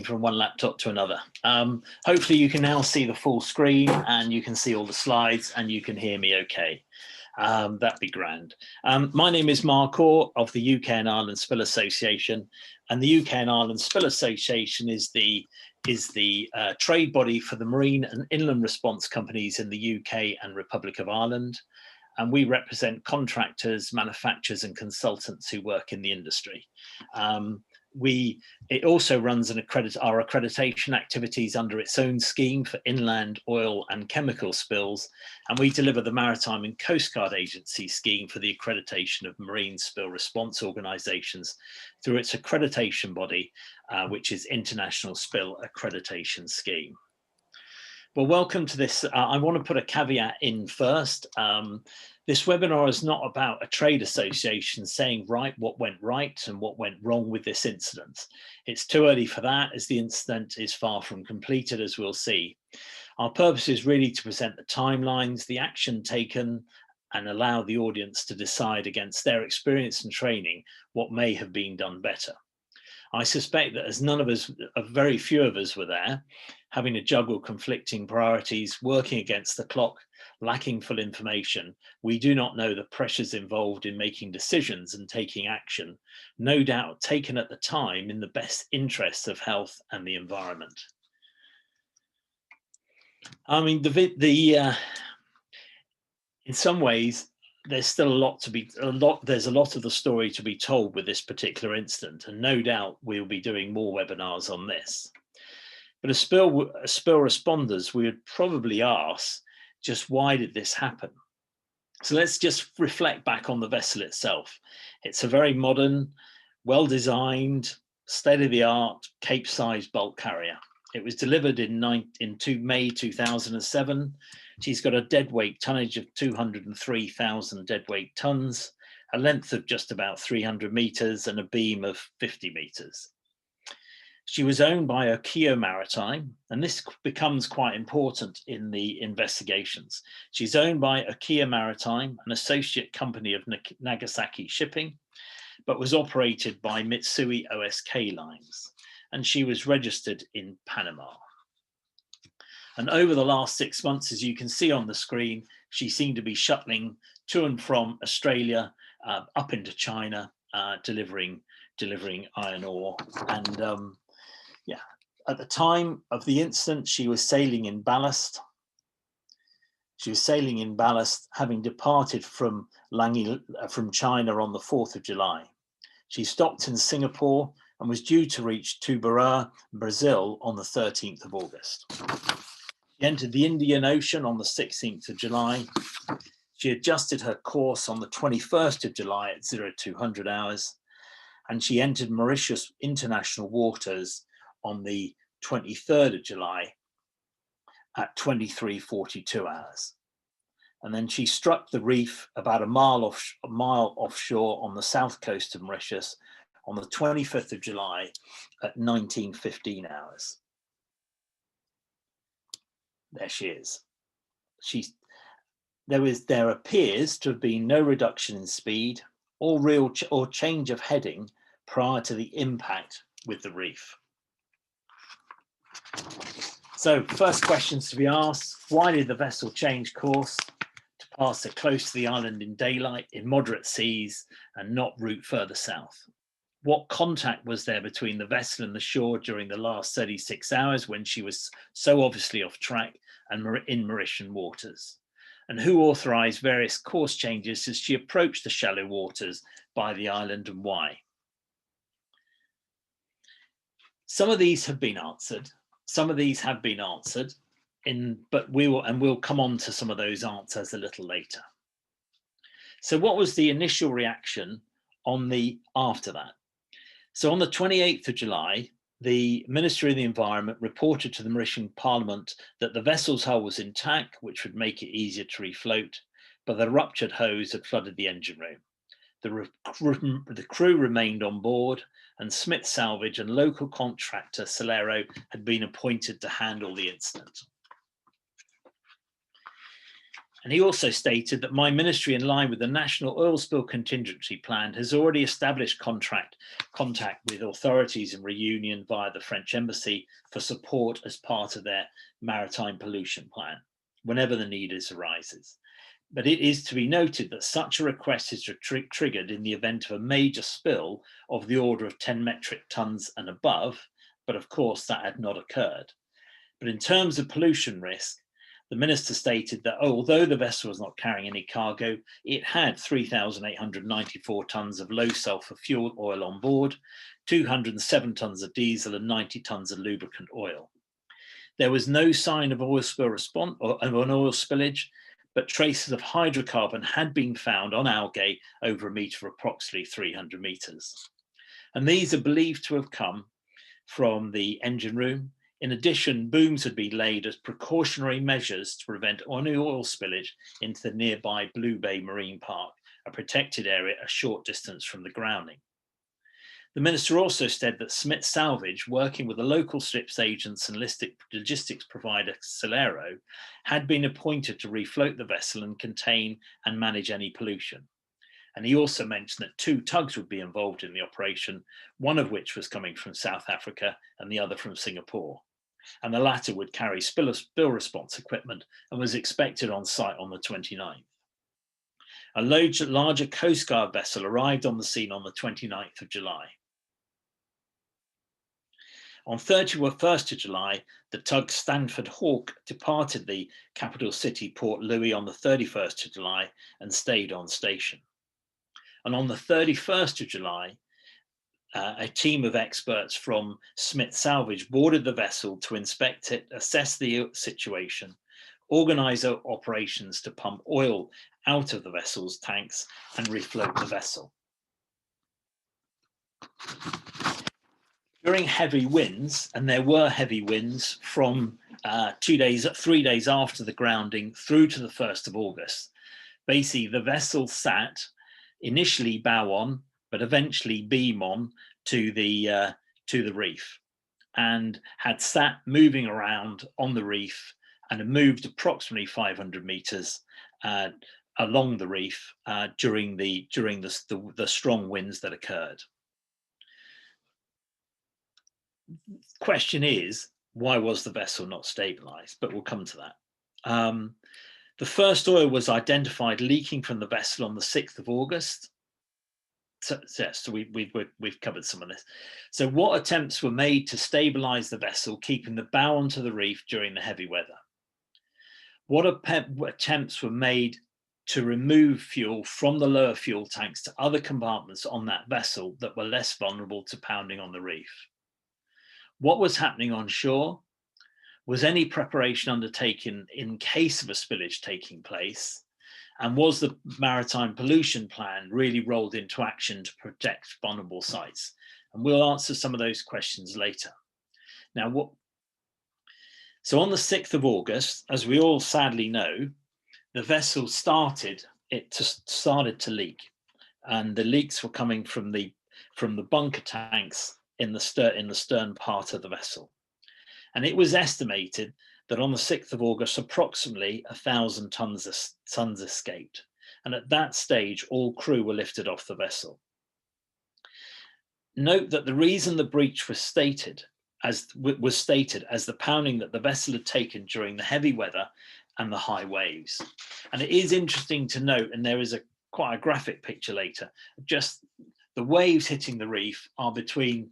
from one laptop to another. Hopefully you can now see the full screen and you can see all the slides and you can hear me okay. That'd be grand. My name is Mark Orr of the UK and Ireland Spill Association, and the UK and Ireland Spill Association is the trade body for the marine and inland response companies in the UK and Republic of Ireland. And we represent contractors, manufacturers and consultants who work in the industry. It also runs our accreditation activities under its own scheme for inland oil and chemical spills, and we deliver the Maritime and Coast Guard Agency scheme for the accreditation of marine spill response organisations through its accreditation body, which is International Spill Accreditation Scheme. Well, welcome to this. I want to put a caveat in first. This webinar is not about a trade association saying what went right and what went wrong with this incident. It's too early for that, as the incident is far from completed, as we'll see. Our purpose is really to present the timelines, the action taken, and allow the audience to decide against their experience and training what may have been done better. I suspect that as very few of us were there, having to juggle conflicting priorities, working against the clock, lacking full information, we do not know the pressures involved in making decisions and taking action, no doubt taken at the time in the best interests of health and the environment. I mean, in some ways, there's still there's a lot of the story to be told with this particular incident, and no doubt we'll be doing more webinars on this. But as spill responders, we would probably ask, just why did this happen? So let's just reflect back on the vessel itself. It's a very modern, well-designed, state-of-the-art Cape-sized bulk carrier. It was delivered in May 2007. She's got a deadweight tonnage of 203,000 deadweight tons, a length of just about 300 meters and a beam of 50 meters. She was owned by Wakashio Maritime, and this becomes quite important in the investigations. She's owned by Wakashio Maritime, an associate company of Nagasaki Shipping, but was operated by Mitsui OSK Lines, and she was registered in Panama. And over the last 6 months, as you can see on the screen, she seemed to be shuttling to and from Australia up into China, delivering iron ore. And yeah, at the time of the incident, she was sailing in ballast. She was sailing in ballast, having departed from China on the 4th of July. She stopped in Singapore and was due to reach Tubarão, Brazil on the 13th of August. She entered the Indian Ocean on the 16th of July. She adjusted her course on the 21st of July at 0200 hours, and she entered Mauritius international waters on the 23rd of July at 23:42 hours. And then she struck the reef about a mile offshore on the south coast of Mauritius on the 25th of July at 19:15 hours. There she is. There appears to have been no reduction in speed or change of heading prior to the impact with the reef. So first questions to be asked: why did the vessel change course to pass so close to the island in daylight in moderate seas and not route further south? What contact was there between the vessel and the shore during the last 36 hours when she was so obviously off track and in Mauritian waters? And who authorized various course changes as she approached the shallow waters by the island, and why? Some of these have been answered. Some of these have been answered, but we'll come on to some of those answers a little later. So what was the initial reaction after that? So on the 28th of July, the Ministry of the Environment reported to the Mauritian Parliament that the vessel's hull was intact, which would make it easier to refloat, but the ruptured hose had flooded the engine room. The crew remained on board, and Smith Salvage and local contractor Solero had been appointed to handle the incident. And he also stated that my ministry, in line with the National Oil Spill Contingency Plan, has already established contact with authorities in Reunion via the French Embassy for support as part of their maritime pollution plan, whenever the need arises. But it is to be noted that such a request is triggered in the event of a major spill of the order of 10 metric tons and above, but of course that had not occurred. But in terms of pollution risk, the minister stated that although the vessel was not carrying any cargo, it had 3,894 tons of low sulfur fuel oil on board, 207 tons of diesel and 90 tons of lubricant oil. There was no sign of oil spill response or of an oil spillage, but traces of hydrocarbon had been found on algae over a meter for approximately 300 meters. And these are believed to have come from the engine room. In addition, booms had been laid as precautionary measures to prevent any oil spillage into the nearby Blue Bay Marine Park, a protected area a short distance from the grounding. The minister also said that Smith Salvage, working with the local ships agents and logistics provider Solero, had been appointed to refloat the vessel and contain and manage any pollution. And he also mentioned that 2 tugs would be involved in the operation, one of which was coming from South Africa and the other from Singapore. And the latter would carry spill response equipment and was expected on site on the 29th. A larger Coast Guard vessel arrived on the scene on the 29th of July. On 31st of July, the tug Stanford Hawk departed the capital city Port Louis on the 31st of July and stayed on station. And on the 31st of July, a team of experts from Smith Salvage boarded the vessel to inspect it, assess the situation, organize operations to pump oil out of the vessel's tanks and refloat the vessel. During heavy winds, and there were heavy winds from 3 days after the grounding through to the 1st of August, basically the vessel sat initially bow on, but eventually beam on to the reef, and had sat moving around on the reef and had moved approximately 500 meters along the reef during the strong winds that occurred. Question is, why was the vessel not stabilized? But we'll come to that. The first oil was identified leaking from the vessel on the 6th of August. So we've covered some of this. So what attempts were made to stabilize the vessel, keeping the bow onto the reef during the heavy weather? What attempts were made to remove fuel from the lower fuel tanks to other compartments on that vessel that were less vulnerable to pounding on the reef? What was happening on shore? Was any preparation undertaken in case of a spillage taking place? And was the maritime pollution plan really rolled into action to protect vulnerable sites? And we'll answer some of those questions later. Now, so on the 6th of August, as we all sadly know, the vessel started to leak, and the leaks were coming from the bunker tanks in the stern part of the vessel. And it was estimated that on the 6th of August, approximately 1,000 tons escaped. And at that stage, all crew were lifted off the vessel. Note that the reason the breach was stated as the pounding that the vessel had taken during the heavy weather and the high waves. And it is interesting to note, and there is quite a graphic picture later, just the waves hitting the reef are between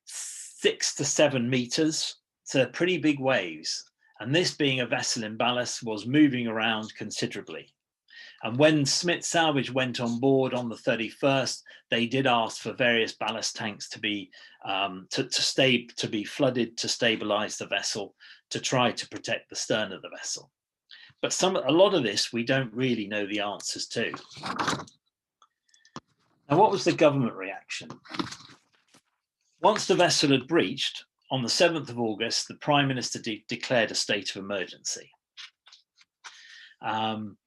6 to 7 meters. So pretty big waves. And this, being a vessel in ballast, was moving around considerably. And when Smith Salvage went on board on the 31st, they did ask for various ballast tanks to be flooded to stabilize the vessel, to try to protect the stern of the vessel. But a lot of this we don't really know the answers to. Now, what was the government reaction? Once the vessel had breached, on the 7th of August, the Prime Minister declared a state of emergency and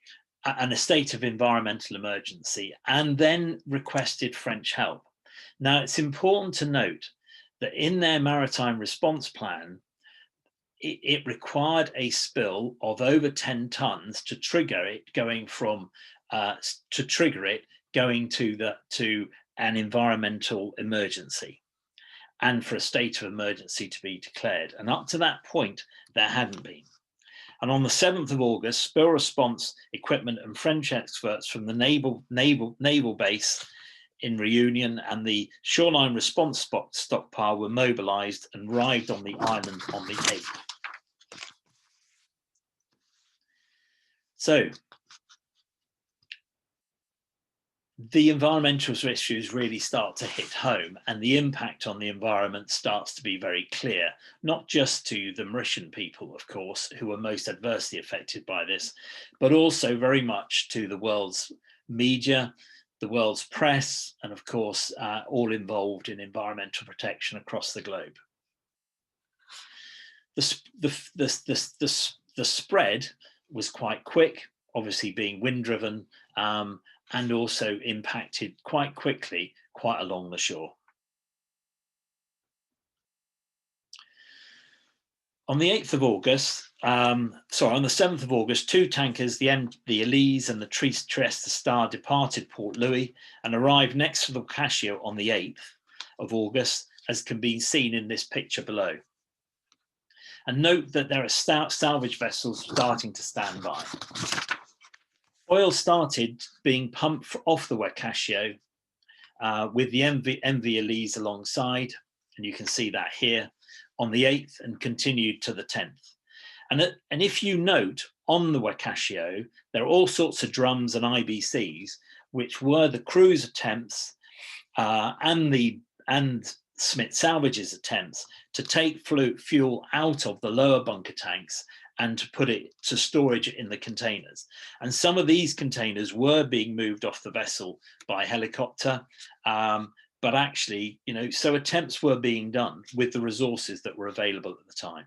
a state of environmental emergency, and then requested French help. Now, it's important to note that in their maritime response plan, it required a spill of over 10 tons to trigger it going from going to an environmental emergency, and for a state of emergency to be declared. And up to that point, there hadn't been. And on the 7th of August, spill response equipment and French experts from the naval base in Reunion and the shoreline response stockpile were mobilized and arrived on the island on the 8th. So the environmental issues really start to hit home, and the impact on the environment starts to be very clear, not just to the Mauritian people, of course, who are most adversely affected by this, but also very much to the world's media, the world's press, and of course, all involved in environmental protection across the globe. The spread was quite quick, obviously being wind-driven, and also impacted quite quickly, quite along the shore. On the 8th of August, on the 7th of August, 2 tankers, the Elise and the Trieste Star, departed Port Louis and arrived next to the Wakashio on the 8th of August, as can be seen in this picture below. And note that there are salvage vessels starting to stand by. Oil started being pumped off the Wakashio with the MV Elise alongside, and you can see that here, on the 8th, and continued to the 10th. And if you note, on the Wakashio, there are all sorts of drums and IBCs, which were the crew's attempts and Smith Salvage's attempts to take fuel out of the lower bunker tanks and to put it to storage in the containers. And some of these containers were being moved off the vessel by helicopter, but actually, so attempts were being done with the resources that were available at the time.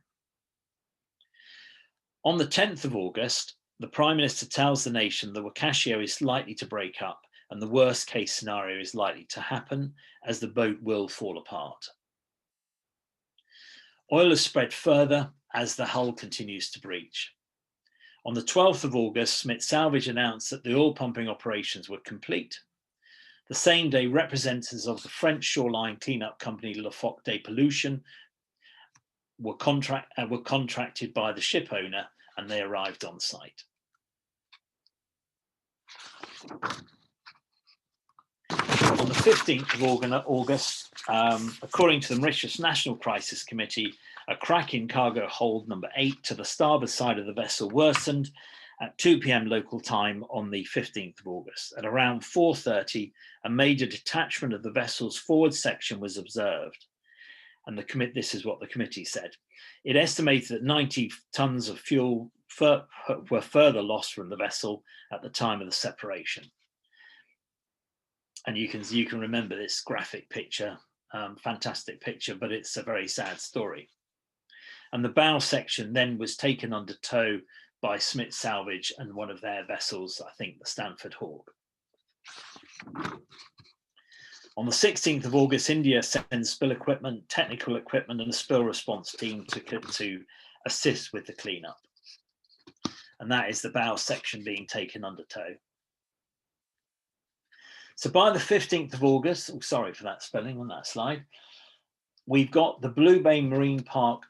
On the 10th of August, the Prime Minister tells the nation the Wakashio is likely to break up and the worst case scenario is likely to happen, as the boat will fall apart. Oil is spread further as the hull continues to breach. On the 12th of August, Smith Salvage announced that the oil pumping operations were complete. The same day, representatives of the French shoreline cleanup company Le Foc de Pollution were contracted by the ship owner, and they arrived on site. On the 15th of August, according to the Mauritius National Crisis Committee, a crack in cargo hold number 8 to the starboard side of the vessel worsened at 2 p.m. local time on the 15th of August. At around 4:30, a major detachment of the vessel's forward section was observed. And this is what the committee said. It estimated that 90 tons of fuel were further lost from the vessel at the time of the separation. And you can remember this graphic picture, fantastic picture, but it's a very sad story. And the bow section then was taken under tow by Smith Salvage and one of their vessels, I think the Stanford Hawk. On the 16th of August, India sends spill equipment, technical equipment, and a spill response team to assist with the cleanup. And that is the bow section being taken under tow. So by the 15th of August, sorry for that spelling on that slide, we've got the Blue Bay Marine Park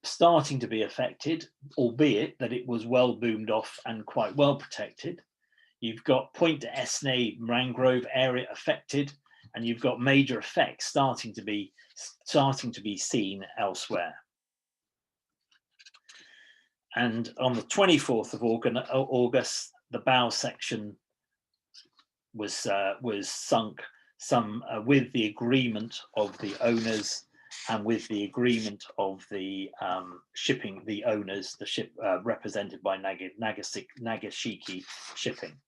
starting to be affected, albeit that it was well boomed off and quite well protected. You've got Point de Esnay mangrove area affected, and you've got major effects starting to be seen elsewhere. And on the 24th of August, the bow section was sunk, with the agreement of the owners and with the agreement of the the owners, the ship represented by Nagashiki Shipping.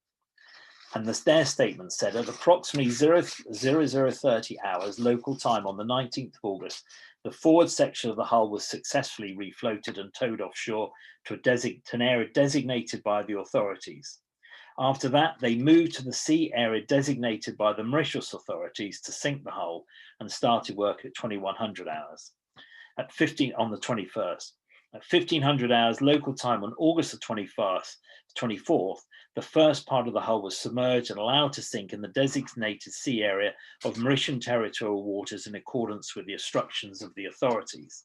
And their statement said, at approximately 0030 hours local time on the 19th of August, the forward section of the hull was successfully refloated and towed offshore to an area designated by the authorities. After that, they moved to the sea area designated by the Mauritius authorities to sink the hull and started work at 2100 hours on the 21st. At 1500 hours local time on August the 24th, the first part of the hull was submerged and allowed to sink in the designated sea area of Mauritian territorial waters in accordance with the instructions of the authorities.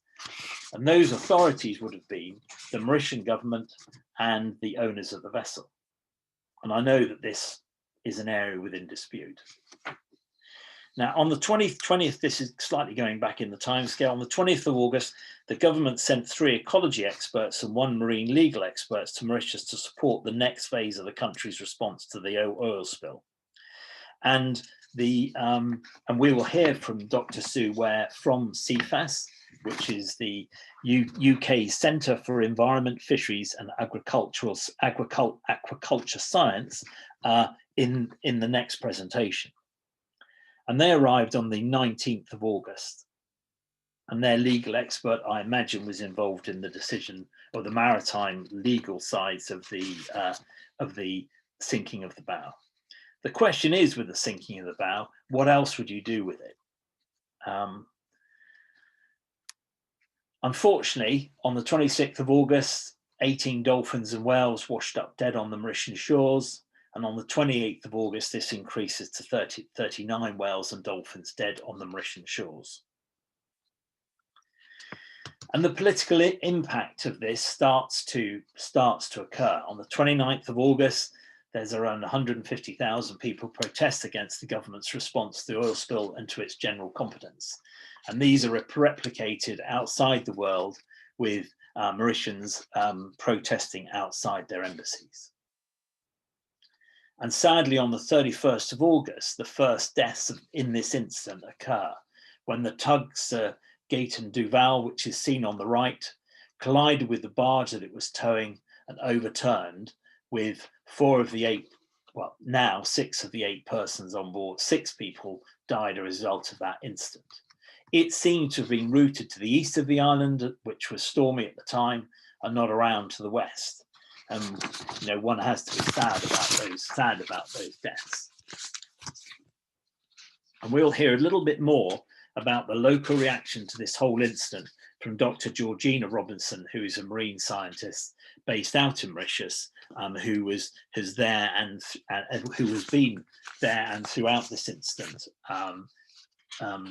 And those authorities would have been the Mauritian government and the owners of the vessel. And I know that this is an area within dispute. Now, on the 20th, this is slightly going back in the timescale, on the 20th of August, the government sent 3 ecology experts and 1 marine legal experts to Mauritius to support the next phase of the country's response to the oil spill. And we will hear from Dr. Sue Ware from CFAS, which is the UK Centre for Environment, Fisheries and Aquaculture Science in the next presentation. And they arrived on the 19th of August. And their legal expert, I imagine, was involved in the decision of the maritime legal sides of the sinking of the bow. The question is, with the sinking of the bow, what else would you do with it? Unfortunately, on the 26th of August, 18 dolphins and whales washed up dead on the Mauritian shores. And on the 28th of August, this increases to 39 whales and dolphins dead on the Mauritian shores. And the political impact of this starts to occur. On the 29th of August, there's around 150,000 people protest against the government's response to the oil spill and to its general competence. And these are replicated outside the world with Mauritians protesting outside their embassies. And sadly, on the 31st of August, the first deaths in this incident occur when the tugs Gaeton Duval, which is seen on the right, collided with the barge that it was towing and overturned, with 4 of the 8, well, now 6 of the 8 persons on board. 6 people died as a result of that incident. It seemed to have been routed to the east of the island, which was stormy at the time, and not around to the west. And one has to be sad about those deaths. And we'll hear a little bit more about the local reaction to this whole incident from Dr. Georgina Robinson, who is a marine scientist based out in Mauritius, who has been there and throughout this incident,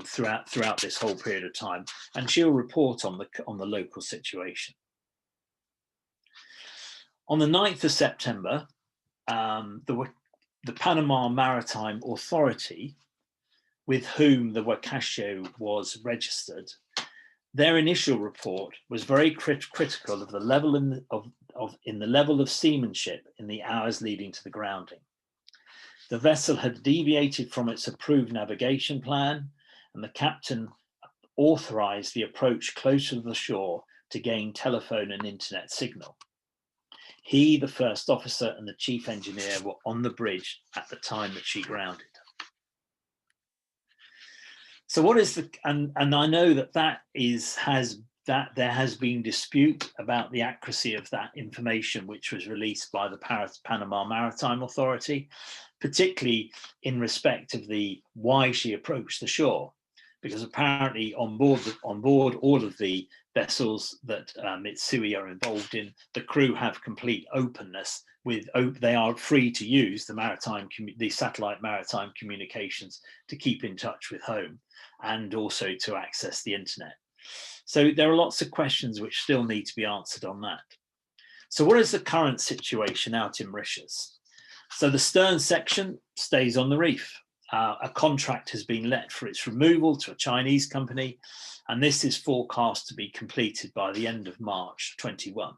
throughout this whole period of time, and she'll report on the local situation. On the 9th of September, the Panama Maritime Authority, with whom the Wakashio was registered, their initial report was very critical of the level in the level of seamanship in the hours leading to the grounding. The vessel had deviated from its approved navigation plan, and the captain authorized the approach closer to the shore to gain telephone and internet signal. He, the first officer, and the chief engineer were on the bridge at the time that she grounded. So what is and I know that there has been dispute about the accuracy of that information which was released by the Panama Maritime Authority, particularly in respect of why she approached the shore, because apparently on board all of the vessels that Mitsui are involved in, the crew have complete openness. They are free to use the satellite maritime communications to keep in touch with home and also to access the internet. So there are lots of questions which still need to be answered on that. So what is the current situation out in Mauritius? So the stern section stays on the reef. A contract has been let for its removal to a Chinese company, and this is forecast to be completed by the end of March 21.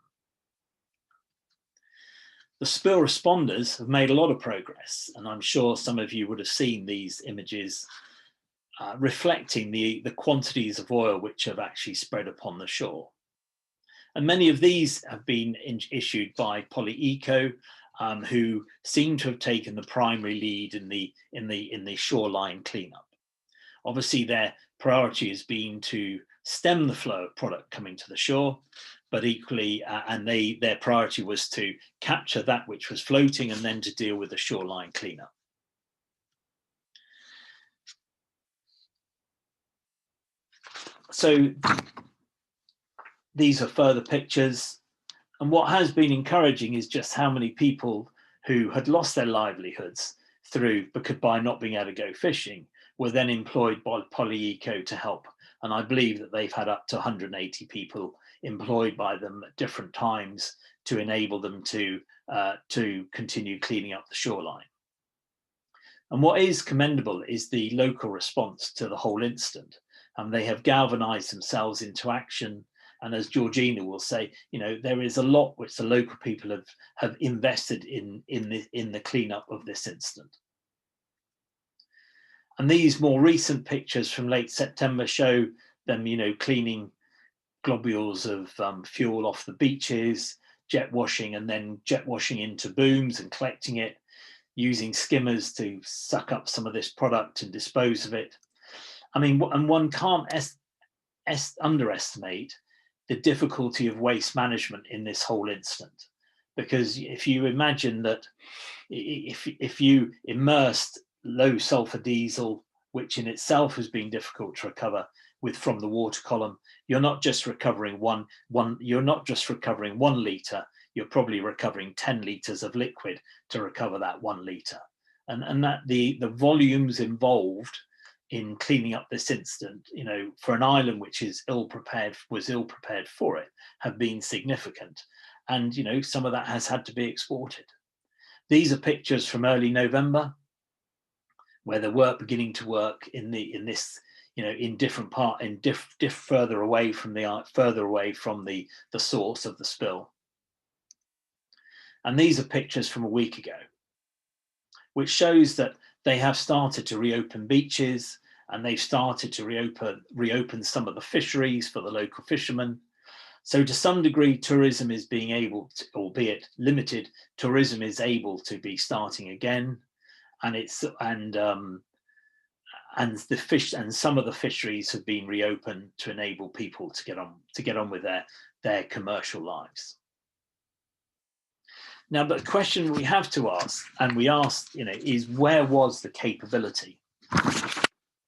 The spill responders have made a lot of progress, and I'm sure some of you would have seen these images reflecting the quantities of oil which have actually spread upon the shore. And many of these have been issued by PolyEco, who seem to have taken the primary lead in the shoreline cleanup. Obviously, their priority has been to stem the flow of product coming to the shore, but equally, their priority was to capture that which was floating and then to deal with the shoreline cleanup. So these are further pictures. And what has been encouraging is just how many people who had lost their livelihoods by not being able to go fishing were then employed by Polyeco to help. And I believe that they've had up to 180 people employed by them at different times to enable them to continue cleaning up the shoreline. And what is commendable is the local response to the whole incident. And they have galvanized themselves into action. And as Georgina will say, there is a lot which the local people have invested in the cleanup of this incident. And these more recent pictures from late September show them, cleaning globules of fuel off the beaches, jet washing, and then jet washing into booms and collecting it, using skimmers to suck up some of this product and dispose of it. I mean, and one can't underestimate the difficulty of waste management in this whole incident. Because if you imagine that if you immersed low sulfur diesel, which in itself has been difficult to recover from the water column, you're not just recovering one litre, you're probably recovering 10 litres of liquid to recover that 1 litre. And that the volumes involved in cleaning up this incident, for an island which was ill prepared for it, have been significant. And, some of that has had to be exported. These are pictures from early November, where they were beginning to work further away from the source of the spill. And these are pictures from a week ago, which shows that they have started to reopen beaches, and they've started to reopen some of the fisheries for the local fishermen. So to some degree, tourism is being able to, albeit limited, tourism is able to be starting again. And some of the fisheries have been reopened to enable people to get on with their commercial lives. Now, but the question we have to ask, and we asked, is where was the capability?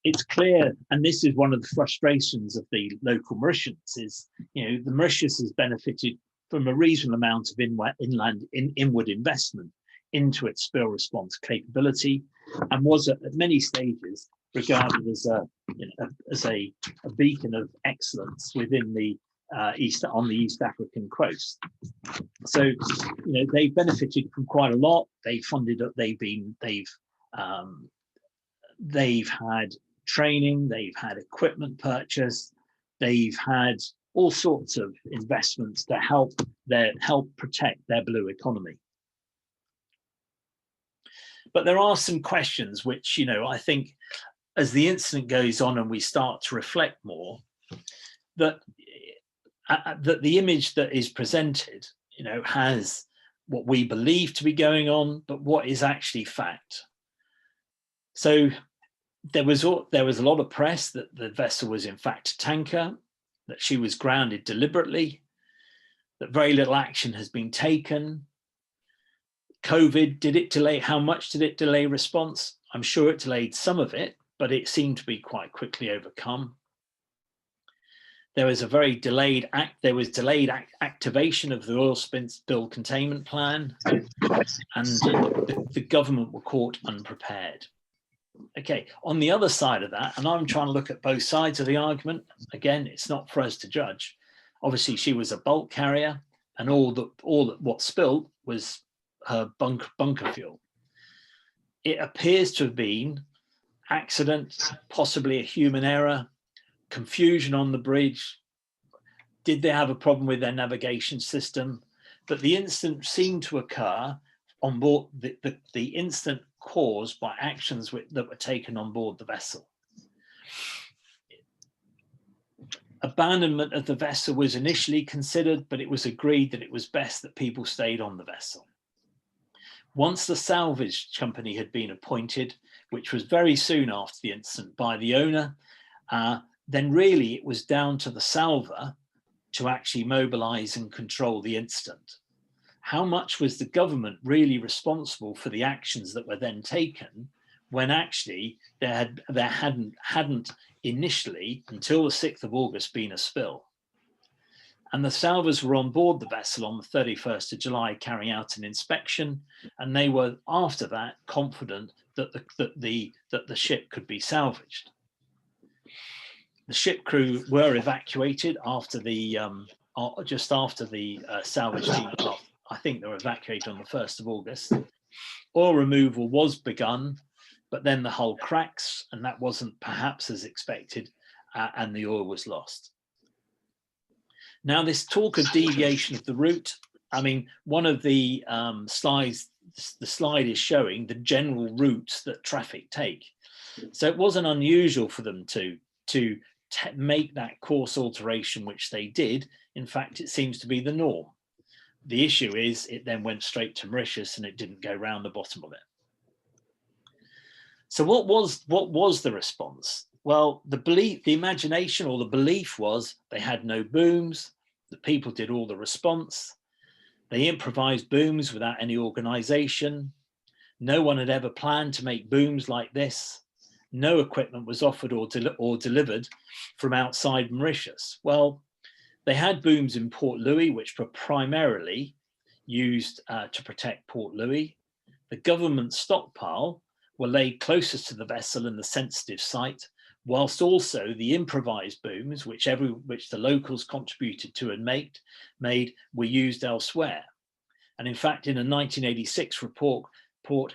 It's clear, and this is one of the frustrations of the local Mauritians, is, the Mauritius has benefited from a reasonable amount of inward investment into its spill response capability, and was at many stages regarded as a beacon of excellence within the on the East African coast. So, they've benefited from quite a lot. They've had training, they've had equipment purchase, they've had all sorts of investments to help protect their blue economy. But there are some questions which, I think as the incident goes on and we start to reflect more, that the image that is presented, has what we believe to be going on, but what is actually fact. So there was a lot of press that the vessel was in fact a tanker, that she was grounded deliberately, that very little action has been taken. COVID, did it delay? How much did it delay response? I'm sure it delayed some of it, but it seemed to be quite quickly overcome. There was delayed activation of the oil spill containment plan, and the government were caught unprepared. Okay, on the other side of that, and I'm trying to look at both sides of the argument. Again, it's not for us to judge. Obviously, she was a bulk carrier, and what spilled was her bunker fuel. It appears to have been accident, possibly a human error, confusion on the bridge. Did they have a problem with their navigation system? But the incident seemed to occur on board, the incident caused by actions that were taken on board the vessel. Abandonment of the vessel was initially considered, but it was agreed that it was best that people stayed on the vessel. Once the salvage company had been appointed, which was very soon after the incident, by the owner, then really it was down to the salver to actually mobilize and control the incident. How much was the government really responsible for the actions that were then taken, when actually there hadn't initially, until the 6th of August, been a spill? And the salvors were on board the vessel on the 31st of July carrying out an inspection, and they were after that confident that the ship could be salvaged. The ship crew were evacuated after the just after the salvage team. I think they were evacuated on the 1st of August. Oil removal was begun, but then the hull cracks, and that wasn't perhaps as expected, and the oil was lost. Now, this talk of deviation of the route, I mean, one of the slides, the slide is showing the general routes that traffic take. So it wasn't unusual for them to make that course alteration, which they did. In fact, it seems to be the norm. The issue is it then went straight to Mauritius and it didn't go round the bottom of it. So what was the response? Well, the imagination or the belief was they had no booms. The people did all the response. They improvised booms without any organization. No one had ever planned to make booms like this. No equipment was offered or delivered from outside Mauritius. Well, they had booms in Port Louis, which were primarily used to protect Port Louis. The government stockpile were laid closest to the vessel in the sensitive site, whilst also the improvised booms, which the locals contributed to and made, were used elsewhere. And in fact, in a 1986 report,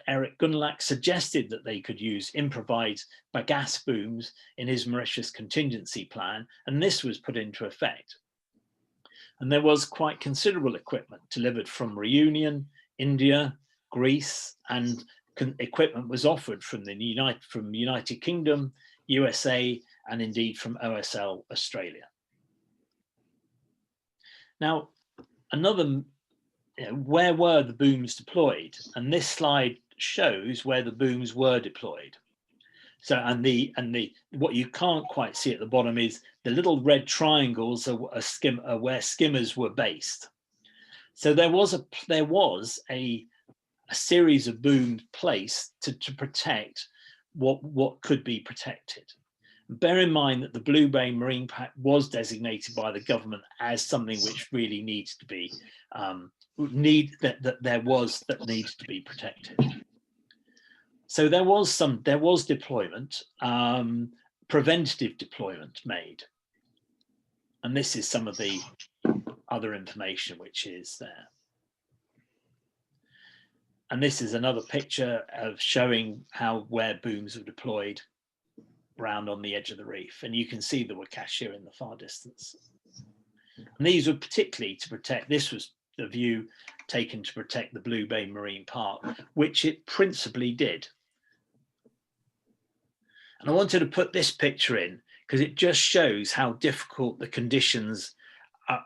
Eric Gunlack suggested that they could use improvised bagasse booms in his Mauritius contingency plan, and this was put into effect. And there was quite considerable equipment delivered from Reunion, India, Greece, and equipment was offered from the United Kingdom, USA, and indeed from OSL Australia. Now, where were the booms deployed? And this slide shows where the booms were deployed. So, what you can't quite see at the bottom is the little red triangles are where skimmers were based. So there was a series of booms placed to protect what could be protected. Bear in mind that the Blue Bay Marine Park was designated by the government as something which really needs to be needs to be protected. So there was deployment, preventative deployment made, and this is some of the other information which is there. And this is another picture of showing where booms were deployed round on the edge of the reef, and you can see the Wakashio in the far distance. And these were particularly to protect. This was the view taken to protect the Blue Bay Marine Park, which it principally did. And I wanted to put this picture in because it just shows how difficult the conditions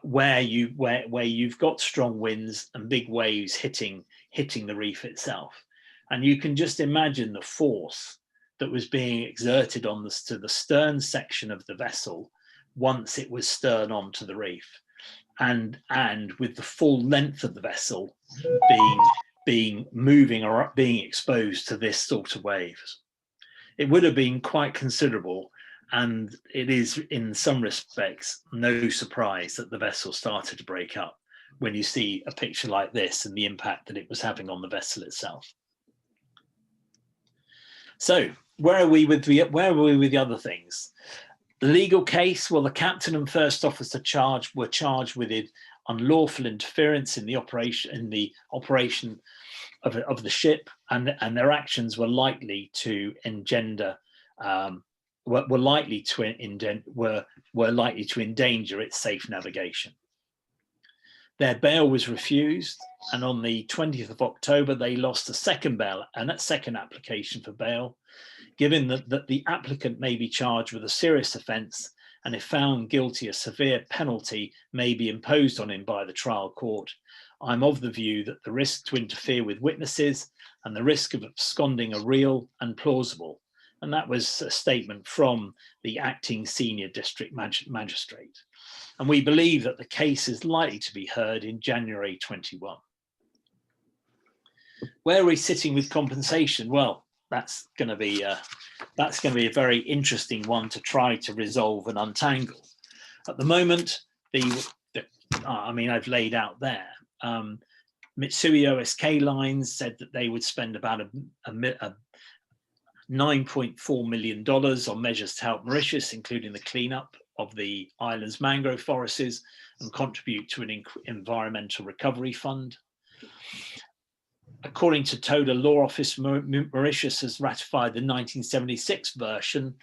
where you've got strong winds and big waves hitting the reef itself. And you can just imagine the force that was being exerted to the stern section of the vessel once it was stern onto the reef, and with the full length of the vessel being moving or being exposed to this sort of waves. It would have been quite considerable, and it is in some respects no surprise that the vessel started to break up when you see a picture like this and the impact that it was having on the vessel itself. So where are we with the other things? The legal case, well, the captain and first officer were charged with unlawful interference in the operation of the ship, and their actions were likely to endanger its safe navigation. Their bail was refused, and on the 20th of October, they lost a second application for bail, given that the applicant may be charged with a serious offence, and if found guilty, a severe penalty may be imposed on him by the trial court. I'm of the view that the risk to interfere with witnesses and the risk of absconding are real and plausible. And that was a statement from the acting senior district magistrate. And we believe that the case is likely to be heard in January 21. Where are we sitting with compensation? Well, that's going to be a very interesting one to try to resolve and untangle. At the moment, the I've laid out there. Mitsui OSK Lines said that they would spend about a $9.4 million on measures to help Mauritius, including the cleanup of the island's mangrove forests, and contribute to an environmental recovery fund. According to TODA Law Office, Mauritius has ratified the 1976 version,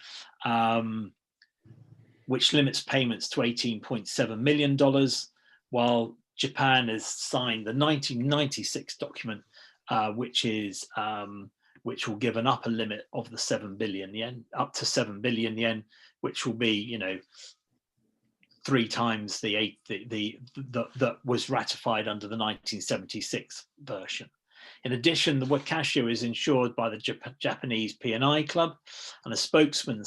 which limits payments to $18.7 million, while Japan has signed the 1996 document, which will give an upper limit of the 7 billion yen, up to 7 billion yen, which will be, 3 times that was ratified under the 1976 version. In addition, the Wakashio is insured by the Japanese P&I Club, and a spokesman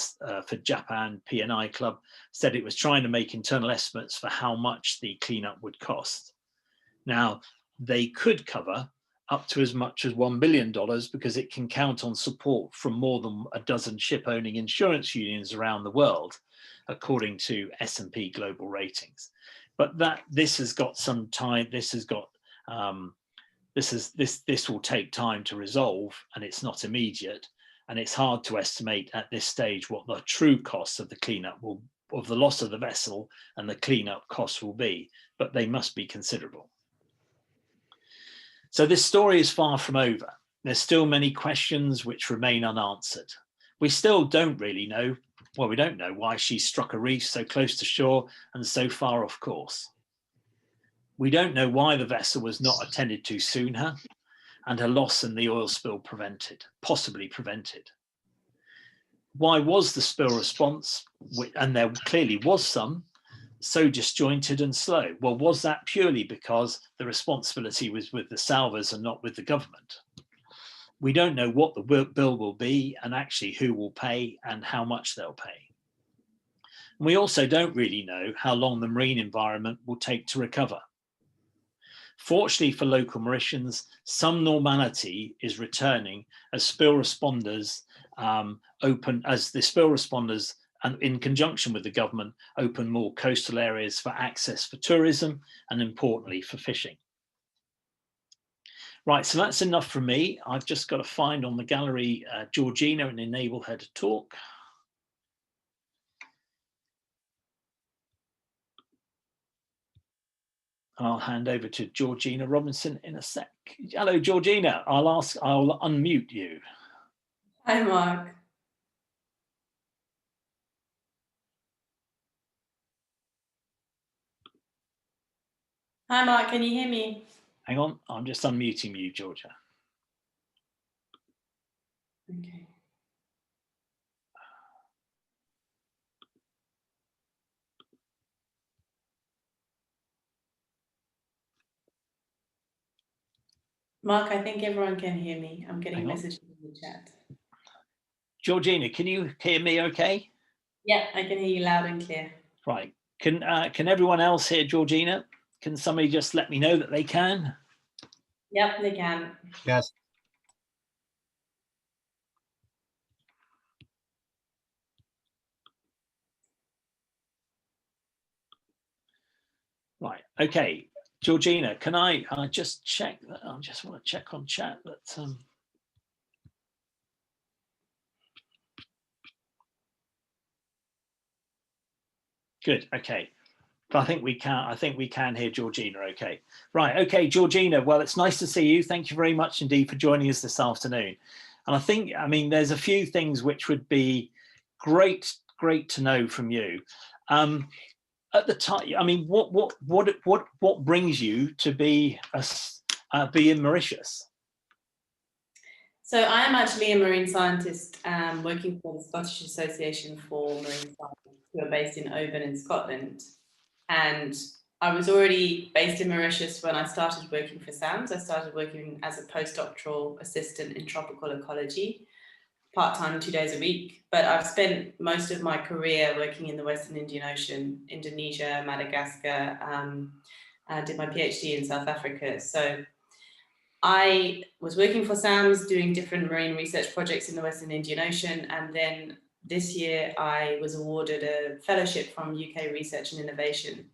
for Japan P&I Club said it was trying to make internal estimates for how much the cleanup would cost. Now, they could cover up to as much as $1 billion because it can count on support from more than a dozen ship-owning insurance unions around the world, according to S&P Global Ratings. But this has got some time. This will take time to resolve, and it's not immediate, and it's hard to estimate at this stage what the true costs of the cleanup of the loss of the vessel and the cleanup costs will be, but they must be considerable. So this story is far from over. There's still many questions which remain unanswered. We still don't really know, we don't know why she struck a reef so close to shore and so far off course. We don't know why the vessel was not attended to sooner and her loss in the oil spill possibly prevented. Why was the spill response, and there clearly was some, so disjointed and slow? Well, was that purely because the responsibility was with the salvors and not with the government? We don't know what the bill will be and actually who will pay and how much they'll pay. And we also don't really know how long the marine environment will take to recover. Fortunately for local Mauritians, some normality is returning as spill responders and in conjunction with the government, open more coastal areas for access for tourism and, importantly, for fishing. Right, so that's enough from me. I've just got to find on the gallery Georgina and enable her to talk. I'll hand over to Georgina Robinson in a sec. Hello, Georgina. I'll unmute you. Hi, Mark. Hi, Mark. Can you hear me? Hang on, I'm just unmuting you, Georgia. Okay. Mark, I think everyone can hear me. I'm getting messages in the chat. Georgina, can you hear me okay? Yeah, I can hear you loud and clear. Right. Can everyone else hear Georgina? Can somebody just let me know that they can? Yep, they can. Yes. Right. Okay. Georgina, can I just check that? I just want to check on chat that. Good. Okay. I think we can hear Georgina. Okay. Right. Okay, Georgina. Well, it's nice to see you. Thank you very much indeed for joining us this afternoon. And I think, there's a few things which would be great to know from you. At the time, what brings you to be in Mauritius? So I am actually a marine scientist working for the Scottish Association for Marine Science, who are based in Oban in Scotland. And I was already based in Mauritius when I started working for SAMS. I started working as a postdoctoral assistant in tropical ecology, part-time 2 days a week. But I've spent most of my career working in the Western Indian Ocean, Indonesia, Madagascar. I did my PhD in South Africa. So I was working for SAMS doing different marine research projects in the Western Indian Ocean. And then this year I was awarded a fellowship from UK Research and Innovation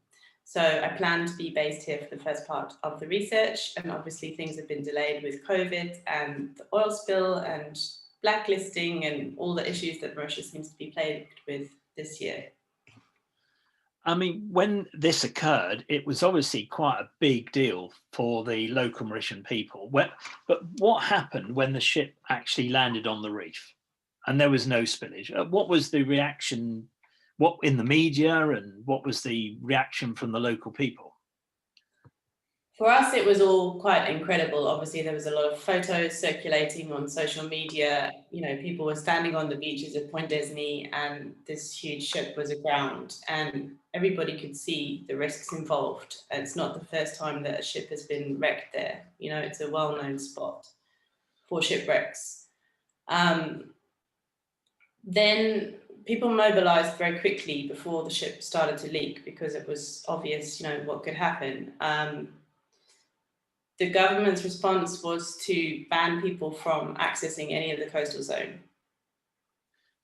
So I plan to be based here for the first part of the research, and obviously things have been delayed with COVID and the oil spill and blacklisting and all the issues that Mauritius seems to be plagued with this year. I mean, when this occurred, it was obviously quite a big deal for the local Mauritian people. But what happened when the ship actually landed on the reef and there was no spillage? What was the reaction? What in the media, and what was the reaction from the local people? For us, it was all quite incredible. Obviously, there was a lot of photos circulating on social media. You know, people were standing on the beaches of Point Desny, and this huge ship was aground, and everybody could see the risks involved. And it's not the first time that a ship has been wrecked there. You know, it's a well-known spot for shipwrecks. Then people mobilized very quickly before the ship started to leak, because it was obvious, you know, what could happen. The government's response was to ban people from accessing any of the coastal zone.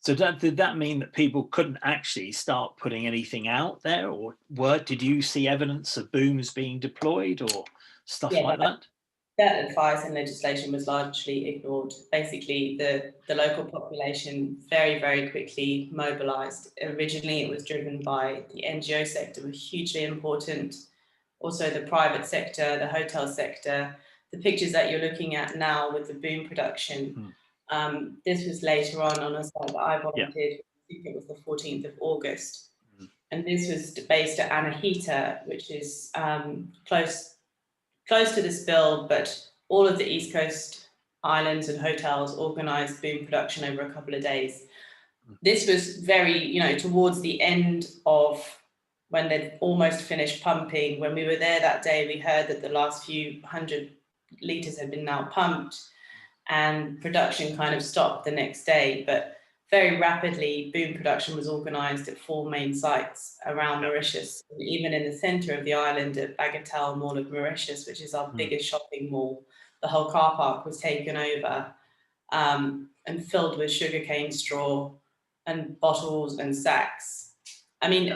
So did that mean that people couldn't actually start putting anything out there, or did you see evidence of booms being deployed or stuff like that? That advice and legislation was largely ignored. Basically, the local population very, very quickly mobilized. Originally, it was driven by the NGO sector, was hugely important. Also the private sector, the hotel sector. The pictures that you're looking at now with the boom production, this was later on a site that I volunteered. I think it was the 14th of August. And this was based at Anahita, which is close to the spill, but all of the East Coast islands and hotels organised boom production over a couple of days. This was very, you know, towards the end of when they'd almost finished pumping. When we were there that day, we heard that the last few hundred litres had been now pumped, and production kind of stopped the next day. But very rapidly, boom production was organised at 4 main sites around Mauritius, even in the centre of the island at Bagatelle Mall of Mauritius, which is our biggest shopping mall. The whole car park was taken over and filled with sugarcane straw and bottles and sacks. I mean,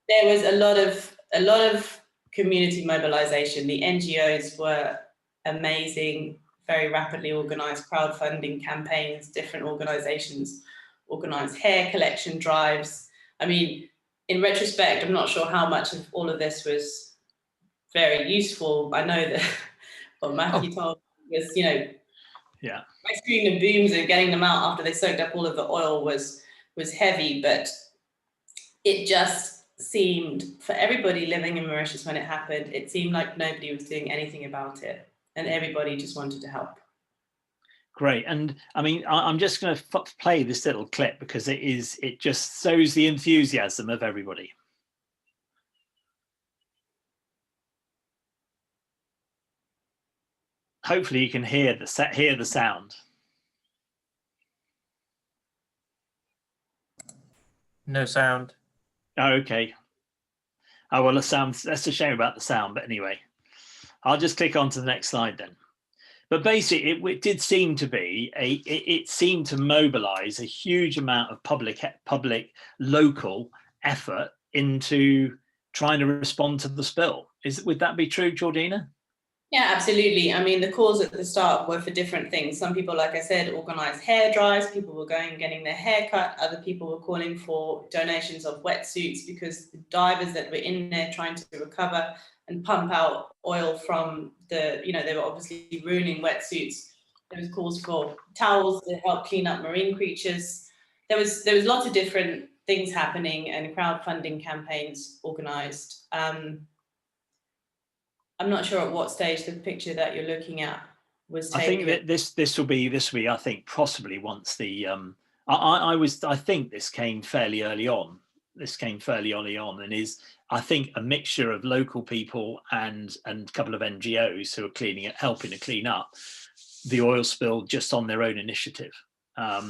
there was a lot of community mobilisation. The NGOs were amazing, very rapidly organised crowdfunding campaigns. Different organisations organised hair collection drives. I mean, in retrospect, I'm not sure how much of all of this was very useful. I know that what Matthew told me was, you know, rescuing the booms and getting them out after they soaked up all of the oil was heavy, but it just seemed, for everybody living in Mauritius when it happened, it seemed like nobody was doing anything about it, and everybody just wanted to help. Great. And I mean, I'm just going to play this little clip because it just shows the enthusiasm of everybody. Hopefully you can hear the sound. No sound. Oh, okay. Oh, well, that's a shame about the sound, but anyway, I'll just click on to the next slide then. But basically, it did seem to be it seemed to mobilize a huge amount of public local effort into trying to respond to the spill. Would that be true, Georgina? Yeah, absolutely. I mean, the calls at the start were for different things. Some people, like I said, organised hair drives. People were going and getting their hair cut. Other people were calling for donations of wetsuits, because the divers that were in there trying to recover and pump out oil from the, you know, they were obviously ruining wetsuits. There was calls for towels to help clean up marine creatures. There was lots of different things happening and crowdfunding campaigns organised. I'm not sure at what stage the picture that you're looking at was taken. I think that this will be I think possibly once the I think this came fairly early on. And is, I think, a mixture of local people and a couple of NGOs who are helping to clean up the oil spill just on their own initiative. Yeah,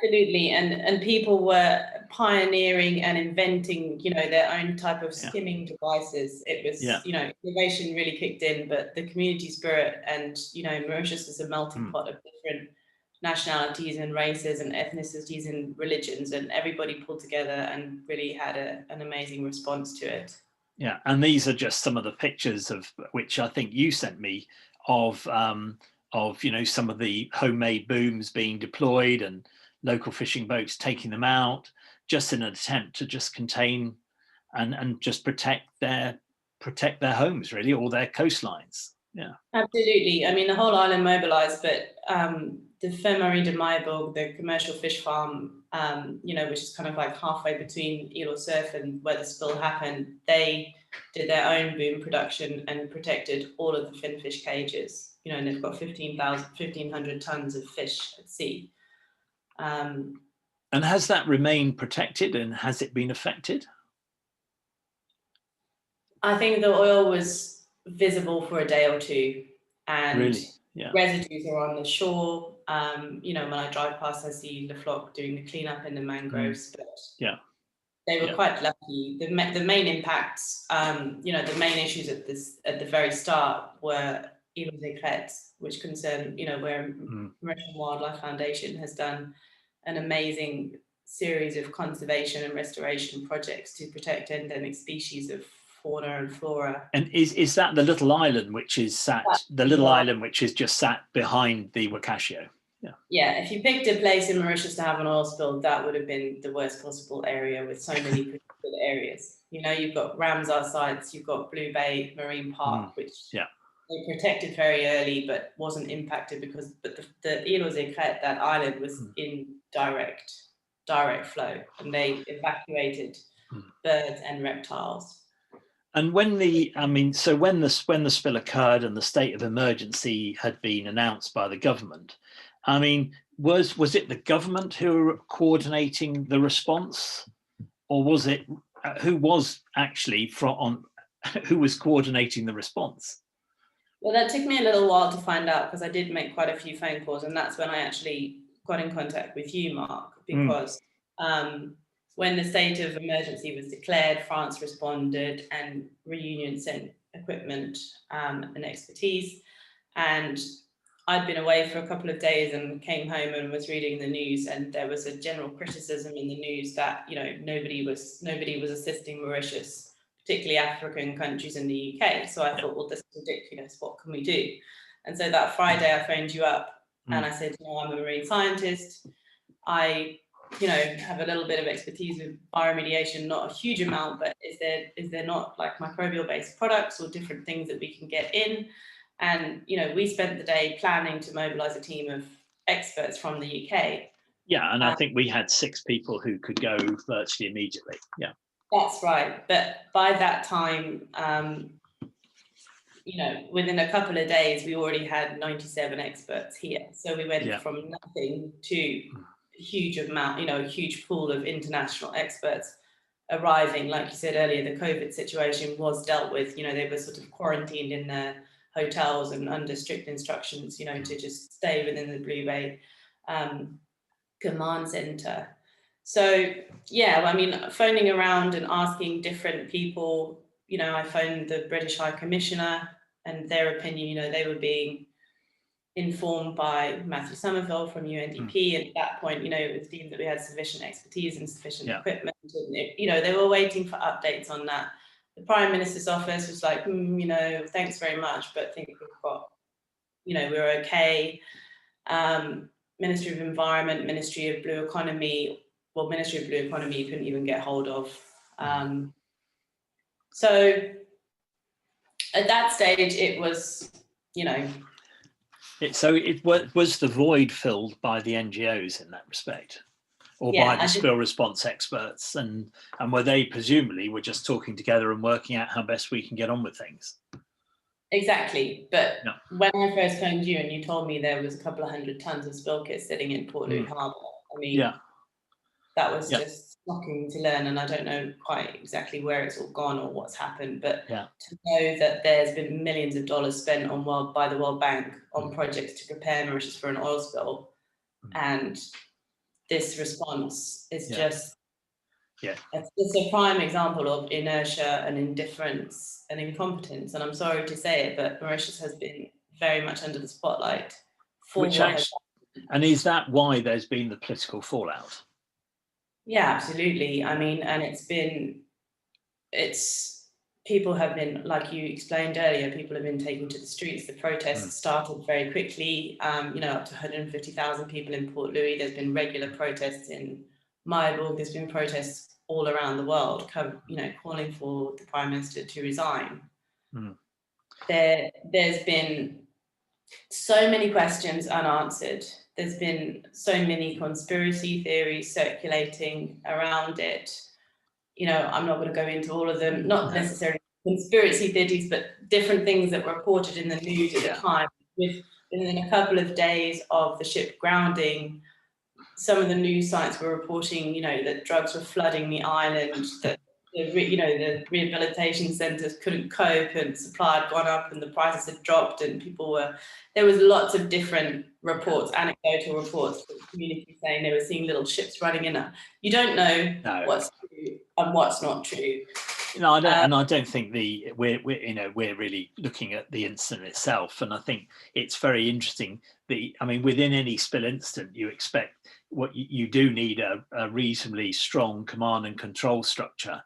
absolutely, and people were pioneering and inventing, you know, their own type of skimming devices. It was, you know, innovation really kicked in, but the community spirit, and, you know, Mauritius is a melting pot of different nationalities and races and ethnicities and religions, and everybody pulled together and really had an amazing response to it. Yeah, and these are just some of the pictures of which I think you sent me of some of the homemade booms being deployed and local fishing boats taking them out, just in an attempt to just contain and just protect their homes, really, or their coastlines. Yeah, absolutely. I mean, the whole island mobilised, but the Fermarie de Mailbourg, the commercial fish farm, which is kind of like halfway between Île aux Cerfs and where the spill happened, they did their own boom production and protected all of the finfish cages. And they've got 1,500 tons of fish at sea. and has that remained protected, and has it been affected? I think the oil was visible for a day or two, and really, yeah, residues are on the shore. When I drive past, I see the flock doing the cleanup in the mangroves, but yeah, they were quite lucky. The main impacts, the main issues at the very start were Île aux Éclats, which concern, where Mauritian Wildlife Foundation has done an amazing series of conservation and restoration projects to protect endemic species of fauna and flora. And is that the little island which is just sat behind the Wakashio? Yeah, if you picked a place in Mauritius to have an oil spill, that would have been the worst possible area with so many protected areas. You've got Ramsar sites, you've got Blue Bay Marine Park, which they protected very early but wasn't impacted because the Île aux Éclats, that island, was in direct flow, and they evacuated birds and reptiles. And when the spill occurred and the state of emergency had been announced by the government, was it the government who were coordinating the response, or was it who was coordinating the response? Well, that took me a little while to find out, because I did make quite a few phone calls, and that's when I actually got in contact with you, Mark, because when the state of emergency was declared, France responded and Reunion sent equipment and expertise. And I'd been away for a couple of days and came home and was reading the news, and there was a general criticism in the news that nobody was assisting Mauritius, particularly African countries in the UK. So I thought, well, this is ridiculous. What can we do? And so that Friday I phoned you up and I said, I'm a marine scientist. I have a little bit of expertise with bioremediation, not a huge amount, but is there not like microbial based products or different things that we can get in? And we spent the day planning to mobilize a team of experts from the UK. Yeah, and I think we had 6 people who could go virtually immediately. Yeah, that's right. But by that time, within a couple of days, we already had 97 experts here. So we went from nothing to a huge amount, a huge pool of international experts arriving. Like you said earlier, the COVID situation was dealt with. They were sort of quarantined in their hotels and under strict instructions, to just stay within the Blue Bay command center. So, phoning around and asking different people, I phoned the British High Commissioner, and their opinion, they were being informed by Matthew Somerville from UNDP. And at that point, it was deemed that we had sufficient expertise and sufficient equipment. And, they were waiting for updates on that. The Prime Minister's office was like, thanks very much, but I think we've got, we're okay. Ministry of Environment, Ministry of Blue Economy, you couldn't even get hold of. So at that stage, it was, was the void filled by the NGOs in that respect, or by the spill response experts, and were they presumably were just talking together and working out how best we can get on with things? Exactly. But when I first phoned you and you told me there was a couple of 100 tons of spill kits sitting in Port Louis Harbour, that was just shocking to learn. And I don't know quite exactly where it's all gone or what's happened, but to know that there's been millions of dollars spent by the World Bank on projects to prepare Mauritius for an oil spill, and this response is just it's a prime example of inertia and indifference and incompetence. And I'm sorry to say it, but Mauritius has been very much under the spotlight for and is that why there's been the political fallout? Yeah, absolutely. And it's people have been, like you explained earlier, people have been taken to the streets. The protests started very quickly, up to 150,000 people in Port Louis. There's been regular protests in Marburg. There's been protests all around the world, calling for the Prime Minister to resign. There's been so many questions unanswered. There's been so many conspiracy theories circulating around it. I'm not going to go into all of them, not necessarily conspiracy theories, but different things that were reported in the news at the time. Within a couple of days of the ship grounding, some of the news sites were reporting, that drugs were flooding the island, that the rehabilitation centres couldn't cope and supply had gone up and the prices had dropped and there was lots of different reports, anecdotal reports from the community saying they were seeing little ships running in. You don't know what's true and what's not true. No, I don't, and I don't think we're really looking at the incident itself. And I think it's very interesting. Within any spill incident, you expect you do need a reasonably strong command and control structure.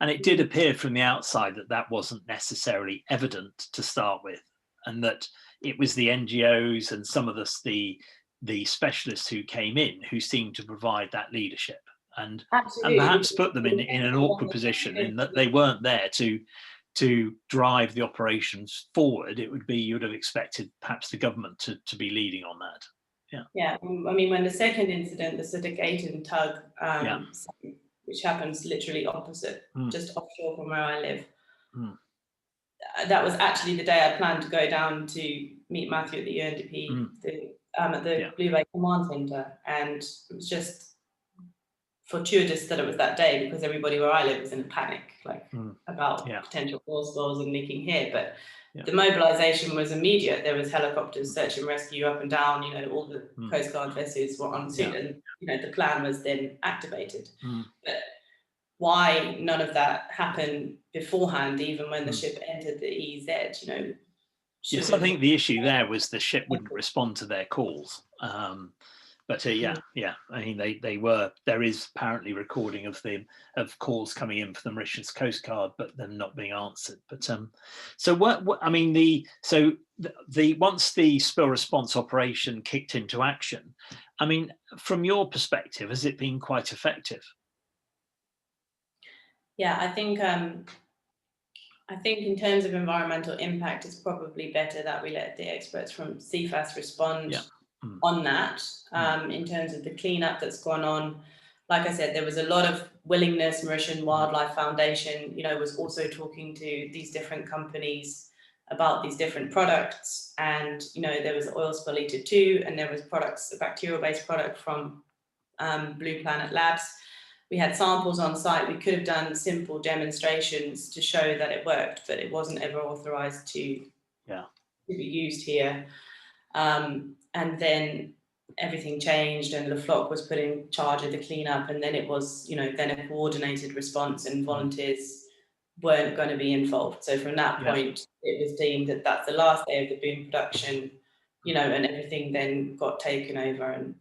And it did appear from the outside that wasn't necessarily evident to start with, and that it was the NGOs and some of the specialists who came in who seemed to provide that leadership and perhaps put them in an awkward position in that they weren't there to drive the operations forward. It would be, you would have expected perhaps the government to be leading on that. Yeah. When the second incident, the Sudagatan tug, which happens literally opposite, just offshore from where I live. That was actually the day I planned to go down to meet Matthew at the UNDP, at the Blue Bay Command Centre, and it was just fortuitous that it was that day because everybody where I live was in a panic, about potential oil spills and leaking here. But the mobilisation was immediate. There was helicopters, search and rescue up and down. All the Coast Guard vessels were en suite, and the plan was then activated. But why none of that happened beforehand, even when the ship entered the EEZ? Yes, I think the issue there was the ship wouldn't respond to their calls. There is apparently recording of calls coming in for the Mauritius Coast Guard, but them not being answered. But once the spill response operation kicked into action, from your perspective, has it been quite effective? Yeah, I think in terms of environmental impact, it's probably better that we let the experts from CFAS respond on that. In terms of the cleanup that's gone on, like I said, there was a lot of willingness. Mauritian Wildlife Foundation, was also talking to these different companies about these different products. And, there was oil spill Eater 2, and there was a bacterial-based product from Blue Planet Labs. We had samples on site. We could have done simple demonstrations to show that it worked, but it wasn't ever authorized to be used here. And then everything changed, and Le Floch was put in charge of the cleanup, and then it was, then a coordinated response, and volunteers weren't going to be involved. So from that point, it was deemed that that's the last day of the boom production, and everything then got taken over. And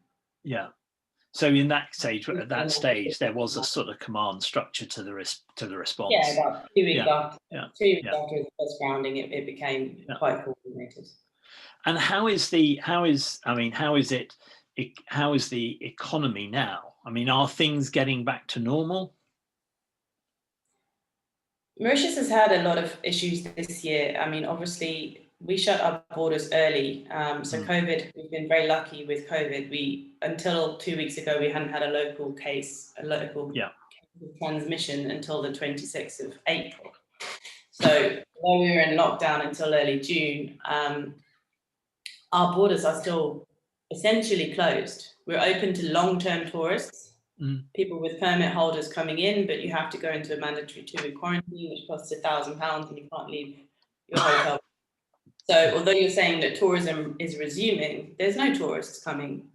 so in that stage, at that stage, there was a sort of command structure to the response. Yeah, about 2 weeks after. 2 weeks after the first grounding, it became quite coordinated. And how is the economy now? Are things getting back to normal? Mauritius has had a lot of issues this year. Obviously, we shut our borders early. So COVID, we've been very lucky with COVID. Until 2 weeks ago, we hadn't had a local case of transmission until the 26th of April. So while we were in lockdown until early June, our borders are still essentially closed. We're open to long-term tourists, people with permit holders coming in, but you have to go into a mandatory 2-week quarantine, which costs £1,000, and you can't leave your hotel. So although you're saying that tourism is resuming, there's no tourists coming.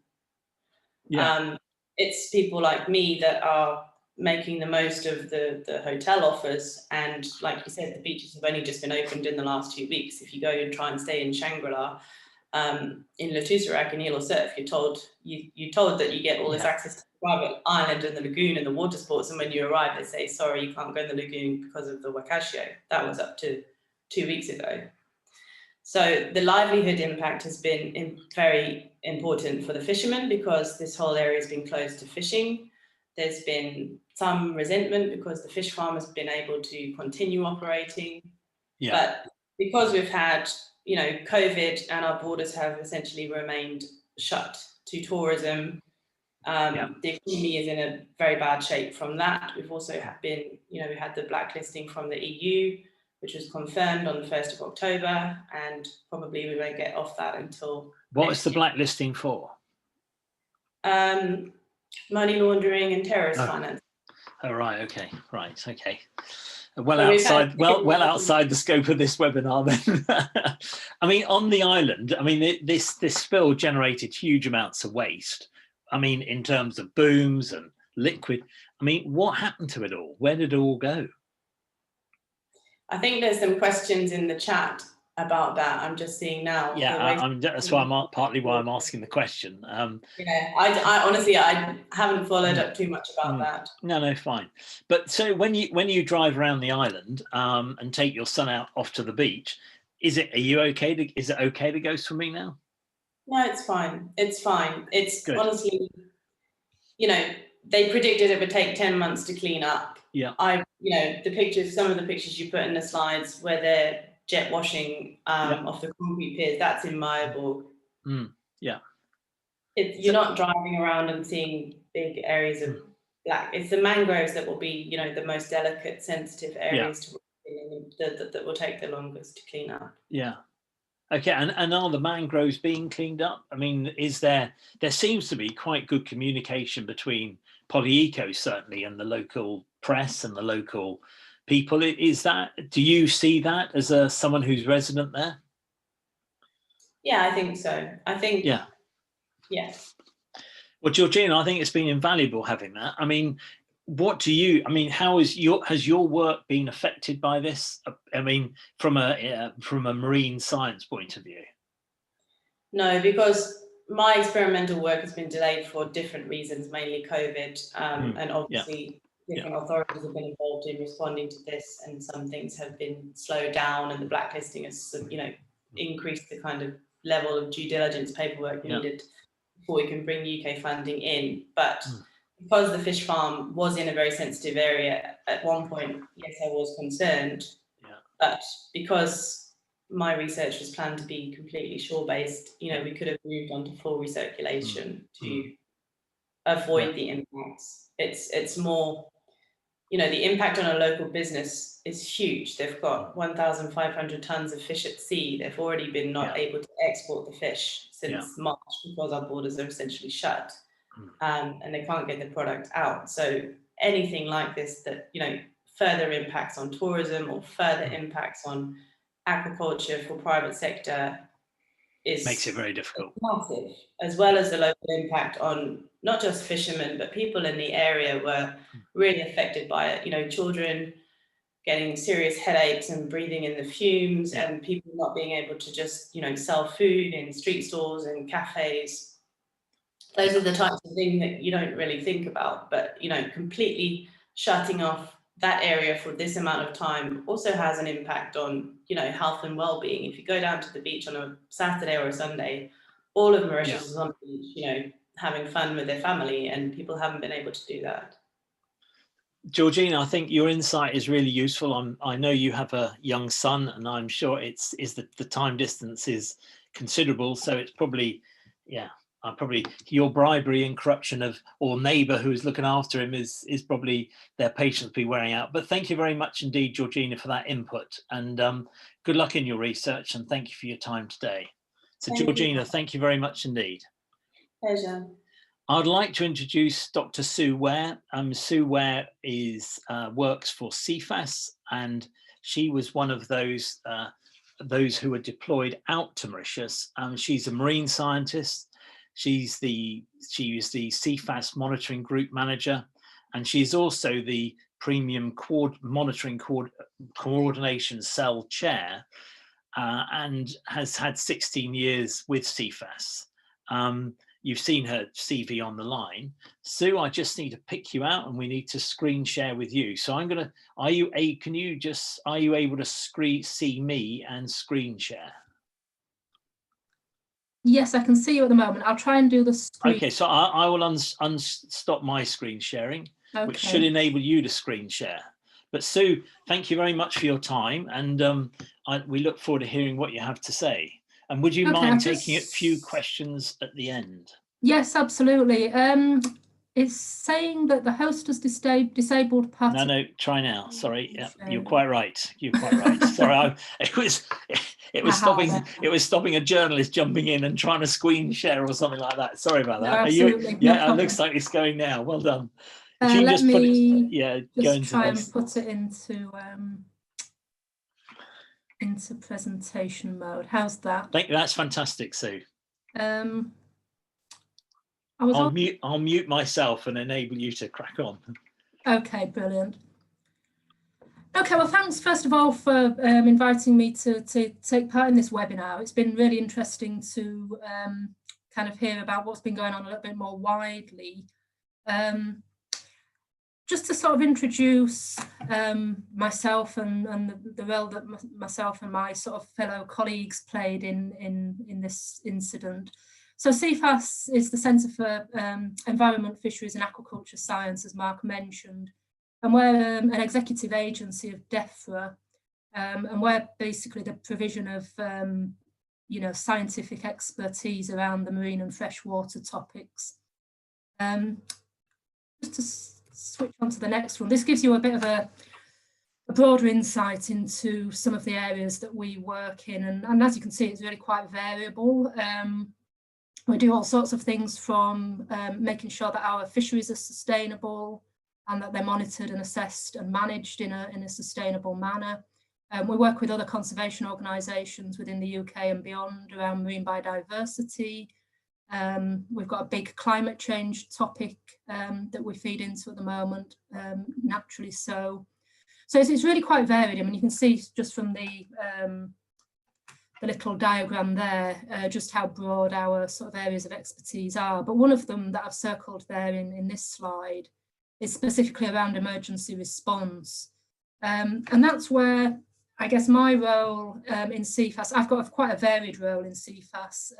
It's people like me that are making the most of the hotel offers. And like you said, the beaches have only just been opened in the last 2 weeks. If you go and try and stay in Shangri-La, in Le Toussac and Île aux Cerfs, you're told that you get all this access to private island in the lagoon and the water sports, and when you arrive, they say, sorry, you can't go in the lagoon because of the Wakashio. That was up to 2 weeks ago. So the livelihood impact has been very important for the fishermen because this whole area has been closed to fishing. There's been some resentment because the fish farm has been able to continue operating. Yeah. But because we've had, COVID and our borders have essentially remained shut to tourism, the economy is in a very bad shape from that. We've also been, we had the blacklisting from the EU, which was confirmed on the 1st of October, and probably we won't get off that until What is the blacklisting for? Money laundering and terrorist finance. Oh, right. Okay. Right. Okay. Well outside the scope of this webinar then. I mean, on the island, I mean, this spill generated huge amounts of waste. I mean, in terms of booms and liquid. I mean, what happened to it all? Where did it all go? I think there's some questions in the chat about that. I'm just seeing now. Yeah, that's why partly why I'm asking the question. I honestly, I haven't followed up too much about that. No, fine. But so when you drive around the island and take your son off to the beach, is it okay to go swimming now? No, it's fine. It's fine. It's good. Honestly, they predicted it would take 10 months to clean up. Yeah. Some of the pictures you put in the slides where they're jet washing off the concrete piers, that's in Mayerburg. Yeah. You're not driving around and seeing big areas of black. It's the mangroves that will be, the most delicate, sensitive areas to that will take the longest to clean up. Yeah. Okay, and are the mangroves being cleaned up? I mean, there seems to be quite good communication between Polyeco certainly and the local press and the local people. Do you see that as someone who's resident there? Yeah, I think so. Yeah. Yes. Well, Georgina, I think it's been invaluable having that. I mean, how has your work been affected by this? I mean, from a marine science point of view? No, because my experimental work has been delayed for different reasons, mainly COVID, and obviously different authorities have been involved in responding to this, and some things have been slowed down, and the blacklisting has, increased the kind of level of due diligence paperwork needed before we can bring UK funding in. But because the fish farm was in a very sensitive area at one point, yes, I was concerned. Yeah. But because my research was planned to be completely shore-based, we could have moved on to full recirculation to avoid the impacts. It's more, the impact on a local business is huge. They've got 1,500 tons of fish at sea. They've already been not able to export the fish since March because our borders are essentially shut. And they can't get the product out. So anything like this that, further impacts on tourism or further impacts on aquaculture for private sector makes it very difficult. Massive, as well as the local impact on not just fishermen, but people in the area were really affected by it. Children getting serious headaches and breathing in the fumes, and people not being able to just, sell food in street stalls and cafes. Those are the types of things that you don't really think about, but, completely shutting off that area for this amount of time also has an impact on, health and well-being. If you go down to the beach on a Saturday or a Sunday, all of Mauritius is on the beach, having fun with their family, and people haven't been able to do that. Georgina, I think your insight is really useful. I know you have a young son, and I'm sure the time distance is considerable. So it's probably, probably your bribery and corruption or neighbour who's looking after him is probably their patience be wearing out. But thank you very much indeed, Georgina, for that input, and good luck in your research, and thank you for your time today. So Georgina, thank you very much indeed. Pleasure. I'd like to introduce Dr. Sue Ware. Sue Ware works for CFAS, and she was one of those who were deployed out to Mauritius. She's a marine scientist. She was the CFAS monitoring group manager, and she's also the premium monitoring coordination cell chair, and has had 16 years with CFAS. you've seen her CV on the line. Sue, I just need to pick you out and we need to screen share with you. So I'm gonna, are you able to see me and screen share? Yes, I can see you at the moment. I'll try and do the screen. Okay, so I will stop my screen sharing, which should enable you to screen share. But Sue, thank you very much for your time, and we look forward to hearing what you have to say. And would you mind taking a few questions at the end? Yes, absolutely. It's saying that the host has disabled part. No, try now. Sorry, yeah, you're quite right. You're quite right. Sorry, it was stopping a journalist jumping in and trying to screen share or something like that. Sorry about that. No, absolutely. Yeah, it looks like it's going now. Well done. If you just put it, go into try and put it into presentation mode. How's that? That's fantastic, Sue. I'll mute myself and enable you to crack on. Okay, brilliant. Okay, well, thanks first of all for inviting me to take part in this webinar. It's been really interesting to kind of hear about what's been going on a little bit more widely. Just to sort of introduce myself and the role that myself and my sort of fellow colleagues played in this incident. So CFAS is the Centre for Environment, Fisheries and Aquaculture Science, as Mark mentioned, and we're an executive agency of DEFRA, and we're basically the provision of scientific expertise around the marine and freshwater topics. Just to switch on to the next one, this gives you a bit of a broader insight into some of the areas that we work in, and as you can see, it's really quite variable. We do all sorts of things from making sure that our fisheries are sustainable and that they're monitored and assessed and managed in a sustainable manner. We work with other conservation organisations within the UK and beyond around marine biodiversity. We've got a big climate change topic that we feed into at the moment, naturally so. So it's really quite varied. I mean, you can see just from the little diagram there, just how broad our sort of areas of expertise are. But one of them that I've circled there in this slide is specifically around emergency response. And that's where I guess my role in CFAS, I've got quite a varied role in CFAS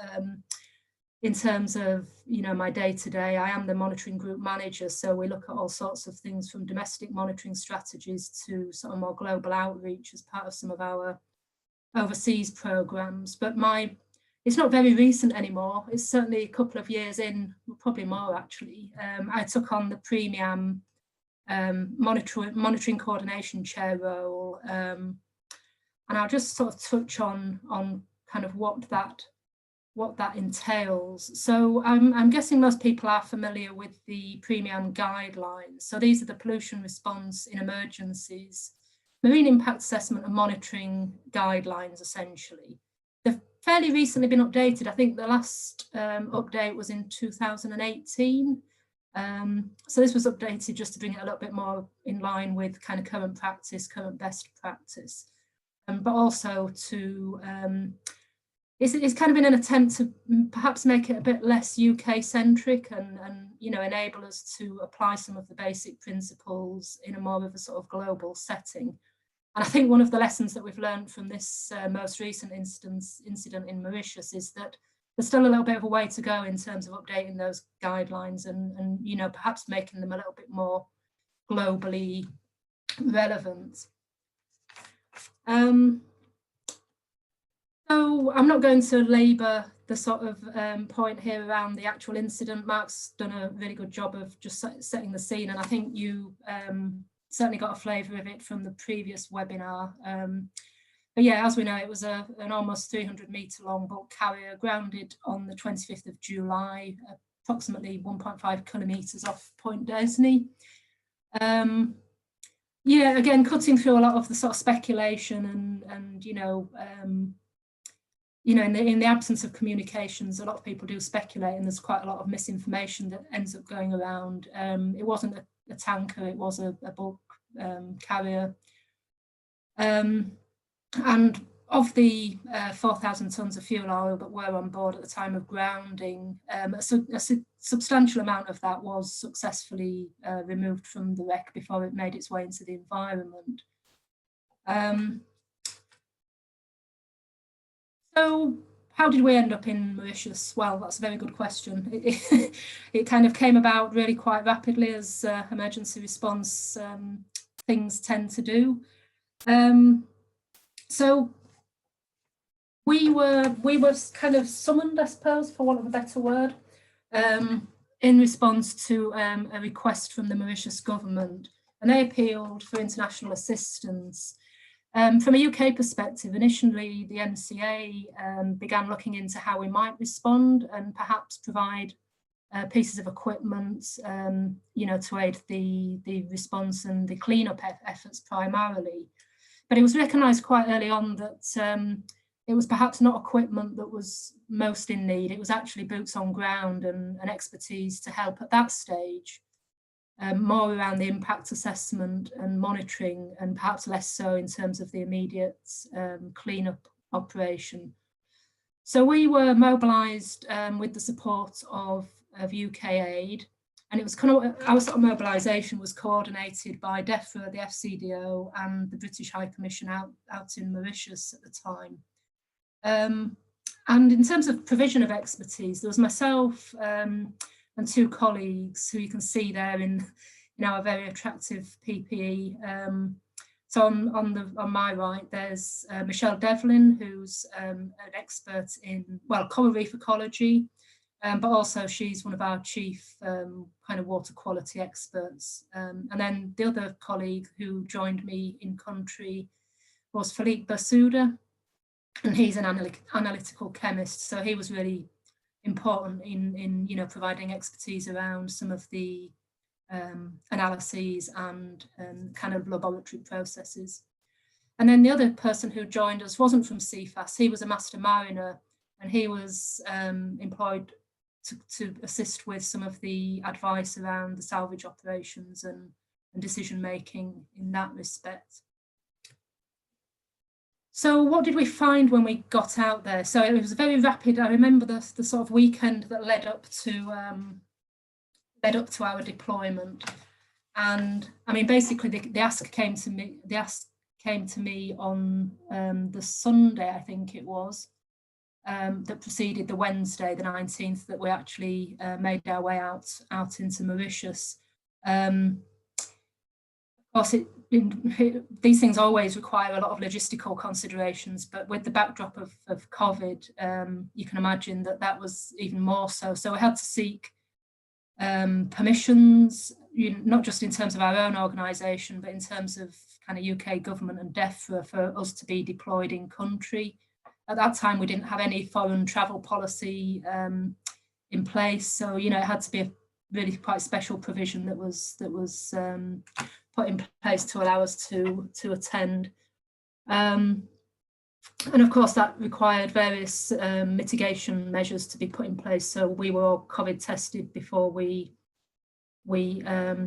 in terms of, my day-to-day. I am the monitoring group manager, so we look at all sorts of things from domestic monitoring strategies to sort of more global outreach as part of some of our overseas programs. But it's not very recent anymore. It's certainly a couple of years in, probably more actually. I took on the premium monitoring coordination chair role, and I'll just sort of touch on kind of what that entails. So I'm guessing most people are familiar with the premium guidelines. So these are the pollution response in emergencies, marine impact assessment and monitoring guidelines, essentially. They've fairly recently been updated. I think the last update was in 2018. So this was updated just to bring it a little bit more in line with kind of current practice, current best practice, but also to, it's kind of in an attempt to perhaps make it a bit less UK centric and enable us to apply some of the basic principles in a more of a sort of global setting. And I think one of the lessons that we've learned from this most recent incident in Mauritius is that there's still a little bit of a way to go in terms of updating those guidelines and perhaps making them a little bit more globally relevant. So I'm not going to labour the sort of point here around the actual incident. Mark's done a really good job of just setting the scene, and I think you certainly got a flavour of it from the previous webinar. But yeah, as we know, it was an almost 300-metre long bulk carrier grounded on the 25th of July, approximately 1.5 kilometres off Point Desney. Yeah, again, cutting through a lot of the sort of speculation and in the absence of communications, a lot of people do speculate, and there's quite a lot of misinformation that ends up going around. It wasn't a tanker, it was a bulk carrier. And of the 4,000 tonnes of fuel oil that were on board at the time of grounding, a substantial amount of that was successfully removed from the wreck before it made its way into the environment. So how did we end up in Mauritius? Well, that's a very good question. It kind of came about really quite rapidly, as emergency response things tend to do. So we were kind of summoned, I suppose, for want of a better word, in response to a request from the Mauritius government, and they appealed for international assistance. From a UK perspective, initially the NCA began looking into how we might respond and perhaps provide pieces of equipment, you know, to aid the response and the cleanup efforts primarily. But it was recognised quite early on that it was perhaps not equipment that was most in need. It was actually boots on ground and expertise to help at that stage. More around the impact assessment and monitoring, and perhaps less so in terms of the immediate cleanup operation. So we were mobilised with the support of UK aid, and it was kind of, our sort of mobilisation was coordinated by DEFRA, the FCDO, and the British High Commission out in Mauritius at the time. And in terms of provision of expertise, there was myself and two colleagues who you can see there in our very attractive PPE. So on my right, there's Michelle Devlin, who's an expert in, well, coral reef ecology, but also she's one of our chief kind of water quality experts. And then the other colleague who joined me in country was Philippe Basouda, and he's an analytical chemist. So he was really important in you know, providing expertise around some of the analyses and kind of laboratory processes. And then the other person who joined us wasn't from CFAS. He was a master mariner, and he was employed to assist with some of the advice around the salvage operations and decision making in that respect. So what did we find when we got out there? So it was a very rapid, I remember the sort of weekend that led up to our deployment. And I mean, basically the ask came to me on the Sunday, I think it was, that preceded the Wednesday, the 19th, that we actually made our way out into Mauritius. Of course, these things always require a lot of logistical considerations, but with the backdrop of COVID, you can imagine that was even more so. So we had to seek permissions, not just in terms of our own organisation, but in terms of kind of UK government and DEFRA for us to be deployed in country. At that time, we didn't have any foreign travel policy in place, so you know, it had to be a really quite special provision that was put in place to allow us to attend. And of course, that required various mitigation measures to be put in place. So we were all COVID tested before we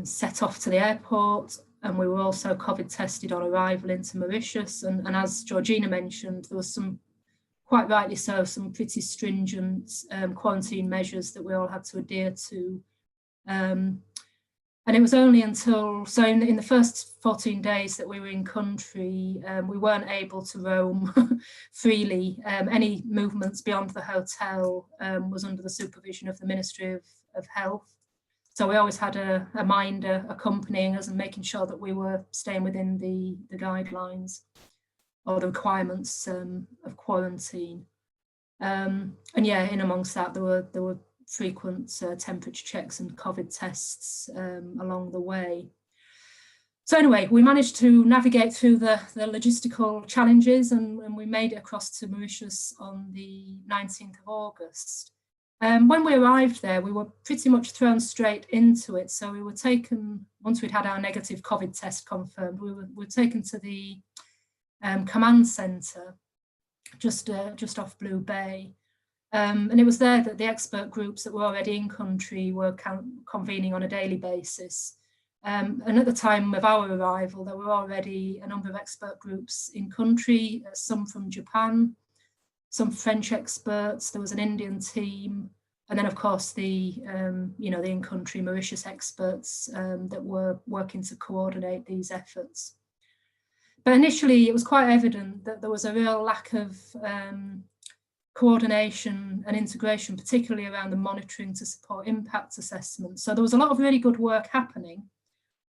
set off to the airport, and we were also COVID tested on arrival into Mauritius. And as Georgina mentioned, there was some, quite rightly so, some pretty stringent quarantine measures that we all had to adhere to. And it was only until, so in the first 14 days that we were in country, we weren't able to roam freely. Any movements beyond the hotel was under the supervision of the Ministry of Health. So we always had a minder accompanying us and making sure that we were staying within the guidelines or the requirements of quarantine. And yeah, in amongst that, there were frequent temperature checks and COVID tests along the way. So anyway, we managed to navigate through the logistical challenges, and we made it across to Mauritius on the 19th of August. When we arrived there, we were pretty much thrown straight into it. So we were taken, once we'd had our negative COVID test confirmed, we were taken to the command centre just off Blue Bay. And it was there that the expert groups that were already in country were convening on a daily basis. And at the time of our arrival, there were already a number of expert groups in country, some from Japan, some French experts, there was an Indian team, and then of course the the in-country Mauritius experts that were working to coordinate these efforts. But initially it was quite evident that there was a real lack of coordination and integration, particularly around the monitoring to support impact assessment. So there was a lot of really good work happening,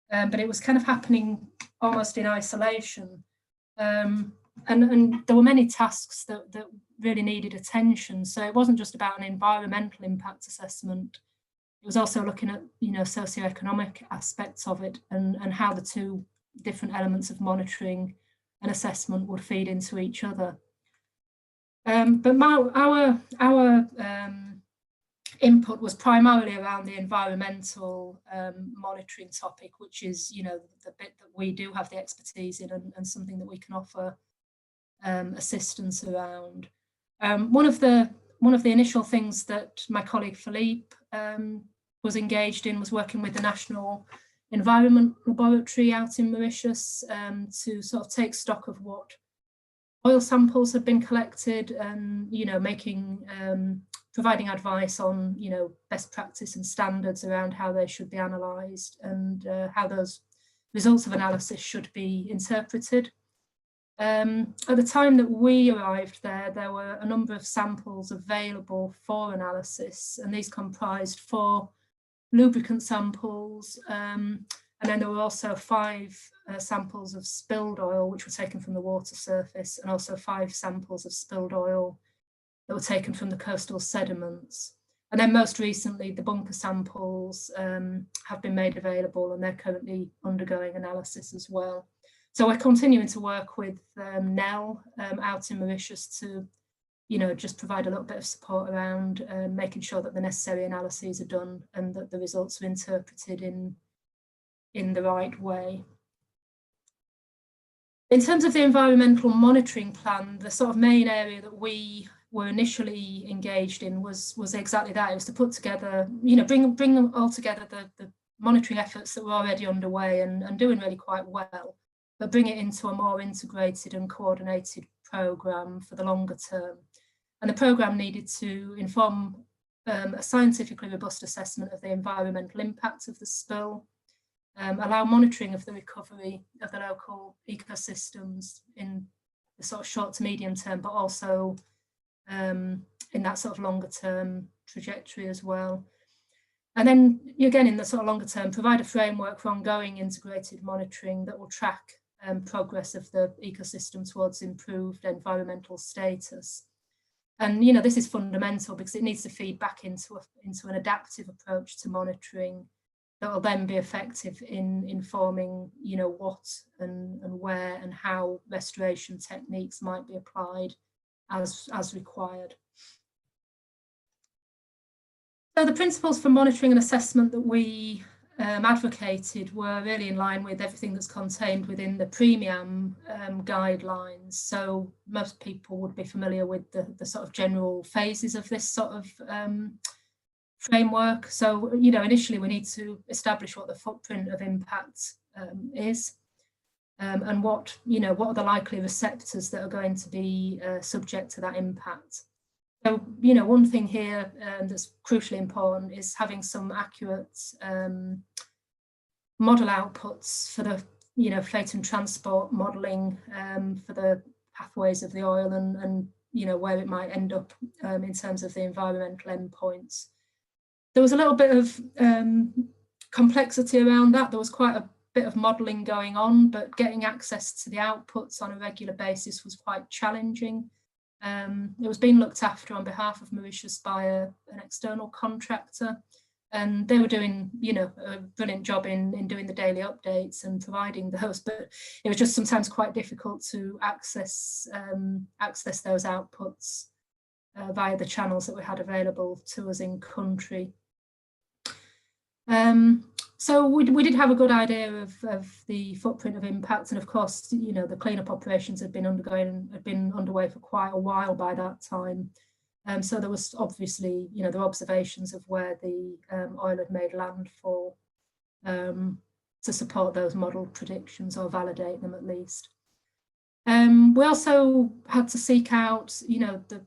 but it was kind of happening almost in isolation. And there were many tasks that really needed attention. So it wasn't just about an environmental impact assessment. It was also looking at, socioeconomic aspects of it and how the two different elements of monitoring and assessment would feed into each other. But our input was primarily around the environmental monitoring topic, which is, the bit that we do have the expertise in and something that we can offer assistance around. One of the initial things that my colleague Philippe was engaged in was working with the National Environment Laboratory out in Mauritius to sort of take stock of what oil samples had been collected and, providing advice on, best practice and standards around how they should be analysed and how those results of analysis should be interpreted. At the time that we arrived there were a number of samples available for analysis, and these comprised 4 lubricant samples, and then there were also 5 samples of spilled oil, which were taken from the water surface, and also 5 samples of spilled oil that were taken from the coastal sediments. And then most recently, the bunker samples have been made available, and they're currently undergoing analysis as well. So we're continuing to work with NEL out in Mauritius to, just provide a little bit of support around making sure that the necessary analyses are done and that the results are interpreted in the right way. In terms of the environmental monitoring plan, the sort of main area that we were initially engaged in was exactly that. It was to put together, bring all together the monitoring efforts that were already underway and doing really quite well, but bring it into a more integrated and coordinated programme for the longer term. And the programme needed to inform a scientifically robust assessment of the environmental impact of the spill, allow monitoring of the recovery of the local ecosystems in the sort of short to medium term, but also in that sort of longer term trajectory as well. And then again, in the sort of longer term, provide a framework for ongoing integrated monitoring that will track progress of the ecosystem towards improved environmental status. And this is fundamental because it needs to feed back into an adaptive approach to monitoring that will then be effective in informing what and where and how restoration techniques might be applied as required. So the principles for monitoring and assessment that we advocated were really in line with everything that's contained within the Premium guidelines. So most people would be familiar with the sort of general phases of this sort of framework. So, initially we need to establish what the footprint of impact is and what are the likely receptors that are going to be subject to that impact. So, one thing here that's crucially important is having some accurate model outputs for the freight and transport modelling for the pathways of the oil and where it might end up in terms of the environmental endpoints. There was a little bit of complexity around that. There was quite a bit of modelling going on, but getting access to the outputs on a regular basis was quite challenging. It was being looked after on behalf of Mauritius by an external contractor, and they were doing, a brilliant job in doing the daily updates and providing those, but it was just sometimes quite difficult to access those outputs via the channels that we had available to us in country. So we did have a good idea of the footprint of impact, and of course, the cleanup operations had been underway for quite a while by that time. So there was obviously, there were observations of where the oil had made landfall. support those model predictions or validate them at least. We also had to seek out, you know, the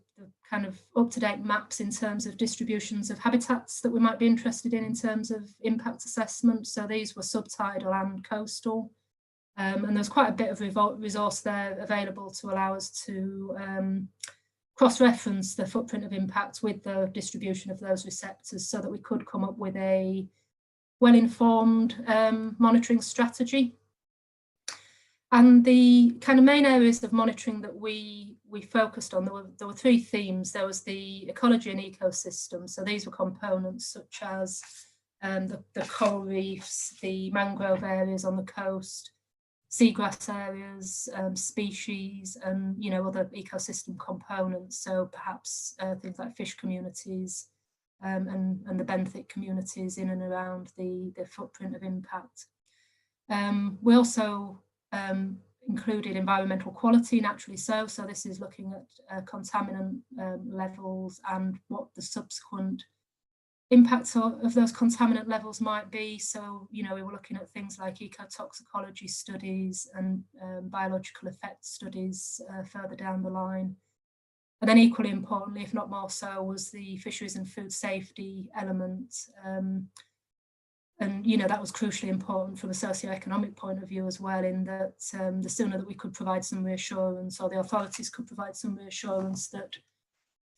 kind of up-to-date maps in terms of distributions of habitats that we might be interested in terms of impact assessment. So these were subtidal and coastal. And there's quite a bit of resource there available to allow us to cross-reference the footprint of impact with the distribution of those receptors so that we could come up with a well-informed monitoring strategy. And the kind of main areas of monitoring that we focused on, there were three themes. There was the ecology and ecosystem. So these were components such as the coral reefs, the mangrove areas on the coast, seagrass areas, species, and, you know, other ecosystem components. So perhaps things like fish communities and the benthic communities in and around the footprint of impact. We also included environmental quality, naturally so. So this is looking at contaminant levels and what the subsequent impacts of those contaminant levels might be. So, you know, we were looking at things like ecotoxicology studies and biological effect studies further down the line. And then equally importantly, if not more so, was the fisheries and food safety element. And, you know, that was crucially important from a socioeconomic point of view as well, in that the sooner that we could provide some reassurance, or the authorities could provide some reassurance that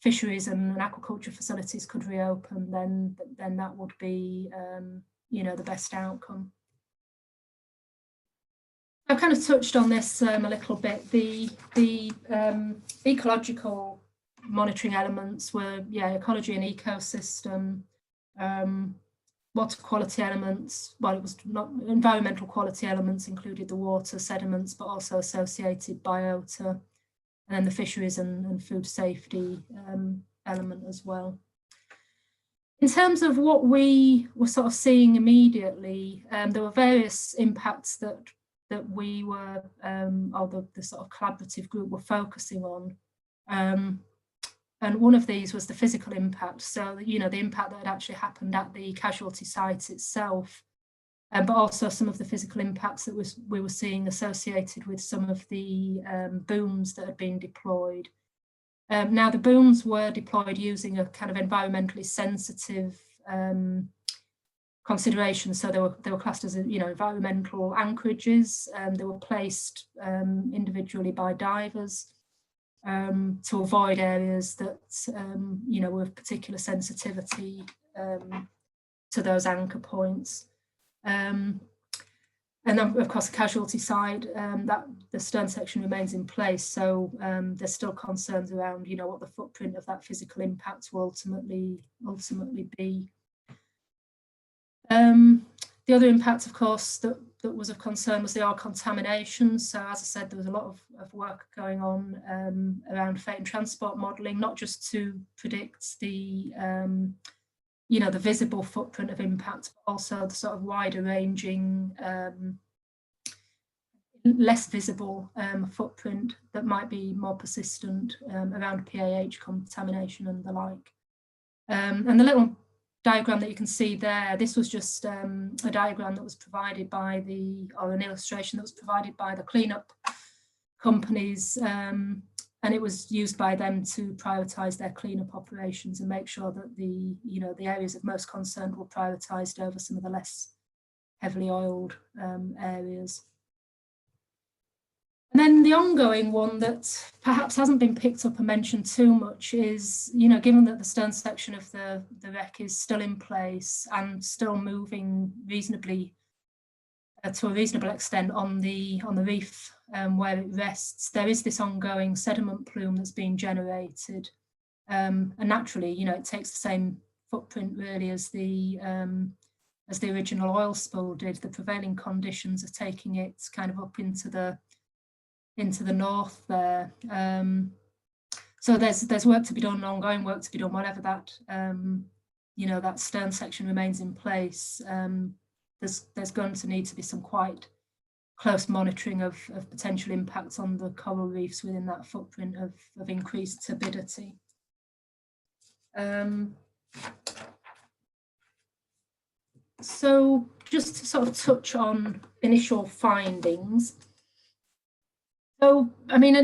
fisheries and aquaculture facilities could reopen, then that would be, you know, the best outcome. I've kind of touched on this a little bit. The ecological monitoring elements were, yeah, ecology and ecosystem, water quality elements. Well, it was not environmental quality elements, included the water, sediments, but also associated biota, and then the fisheries and food safety element as well. In terms of what we were sort of seeing immediately, there were various impacts that we were, or the sort of collaborative group were focusing on. And one of these was the physical impact. So, you know, the impact that had actually happened at the casualty site itself, but also some of the physical impacts that we were seeing associated with some of the booms that had been deployed. Now, the booms were deployed using a kind of environmentally sensitive consideration. So they were classed as, you know, environmental anchorages. They were placed individually by divers to avoid areas that, you know, were of particular sensitivity to those anchor points. And then, of course, the casualty side, that the stern section remains in place. So there's still concerns around, you know, what the footprint of that physical impact will ultimately be. The other impact, of course, that was of concern was the oil contamination. So, as I said, there was a lot of work going on around fate and transport modelling, not just to predict the, you know, the visible footprint of impact, but also the sort of wider ranging, less visible footprint that might be more persistent around PAH contamination and the like. And the little diagram that you can see there, this was just a diagram that was provided by or an illustration that was provided by the cleanup companies, and it was used by them to prioritise their cleanup operations and make sure that the areas of most concern were prioritised over some of the less heavily oiled areas. And then the ongoing one that perhaps hasn't been picked up and mentioned too much is, you know, given that the stern section of the wreck is still in place and still moving reasonably to a reasonable extent on the reef where it rests, there is this ongoing sediment plume that's being generated, and naturally, you know, it takes the same footprint really as the original oil spill did. The prevailing conditions are taking it kind of up into the north there. So there's work to be done, ongoing work to be done, whatever that, you know, that stern section remains in place. There's going to need to be some quite close monitoring of potential impacts on the coral reefs within that footprint of increased turbidity. So just to sort of touch on initial findings. So, I mean,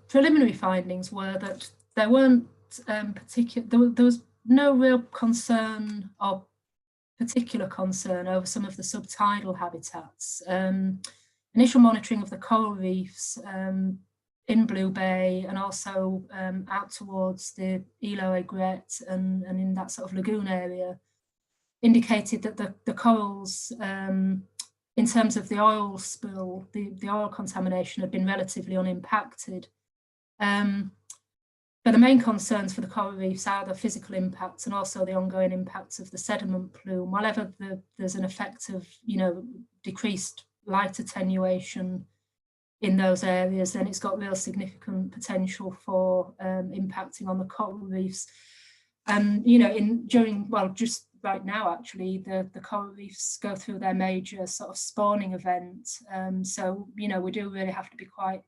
preliminary findings were that there weren't there was no real concern or particular concern over some of the subtidal habitats. Initial monitoring of the coral reefs in Blue Bay and also out towards the Îlot Aigret and in that sort of lagoon area indicated that the corals, in terms of the oil spill, the oil contamination had been relatively unimpacted. But the main concerns for the coral reefs are the physical impacts and also the ongoing impacts of the sediment plume. Whenever there's an effect of, decreased light attenuation in those areas, then it's got real significant potential for impacting on the coral reefs. And, just right now, actually, the coral reefs go through their major sort of spawning event. So, we do really have to be quite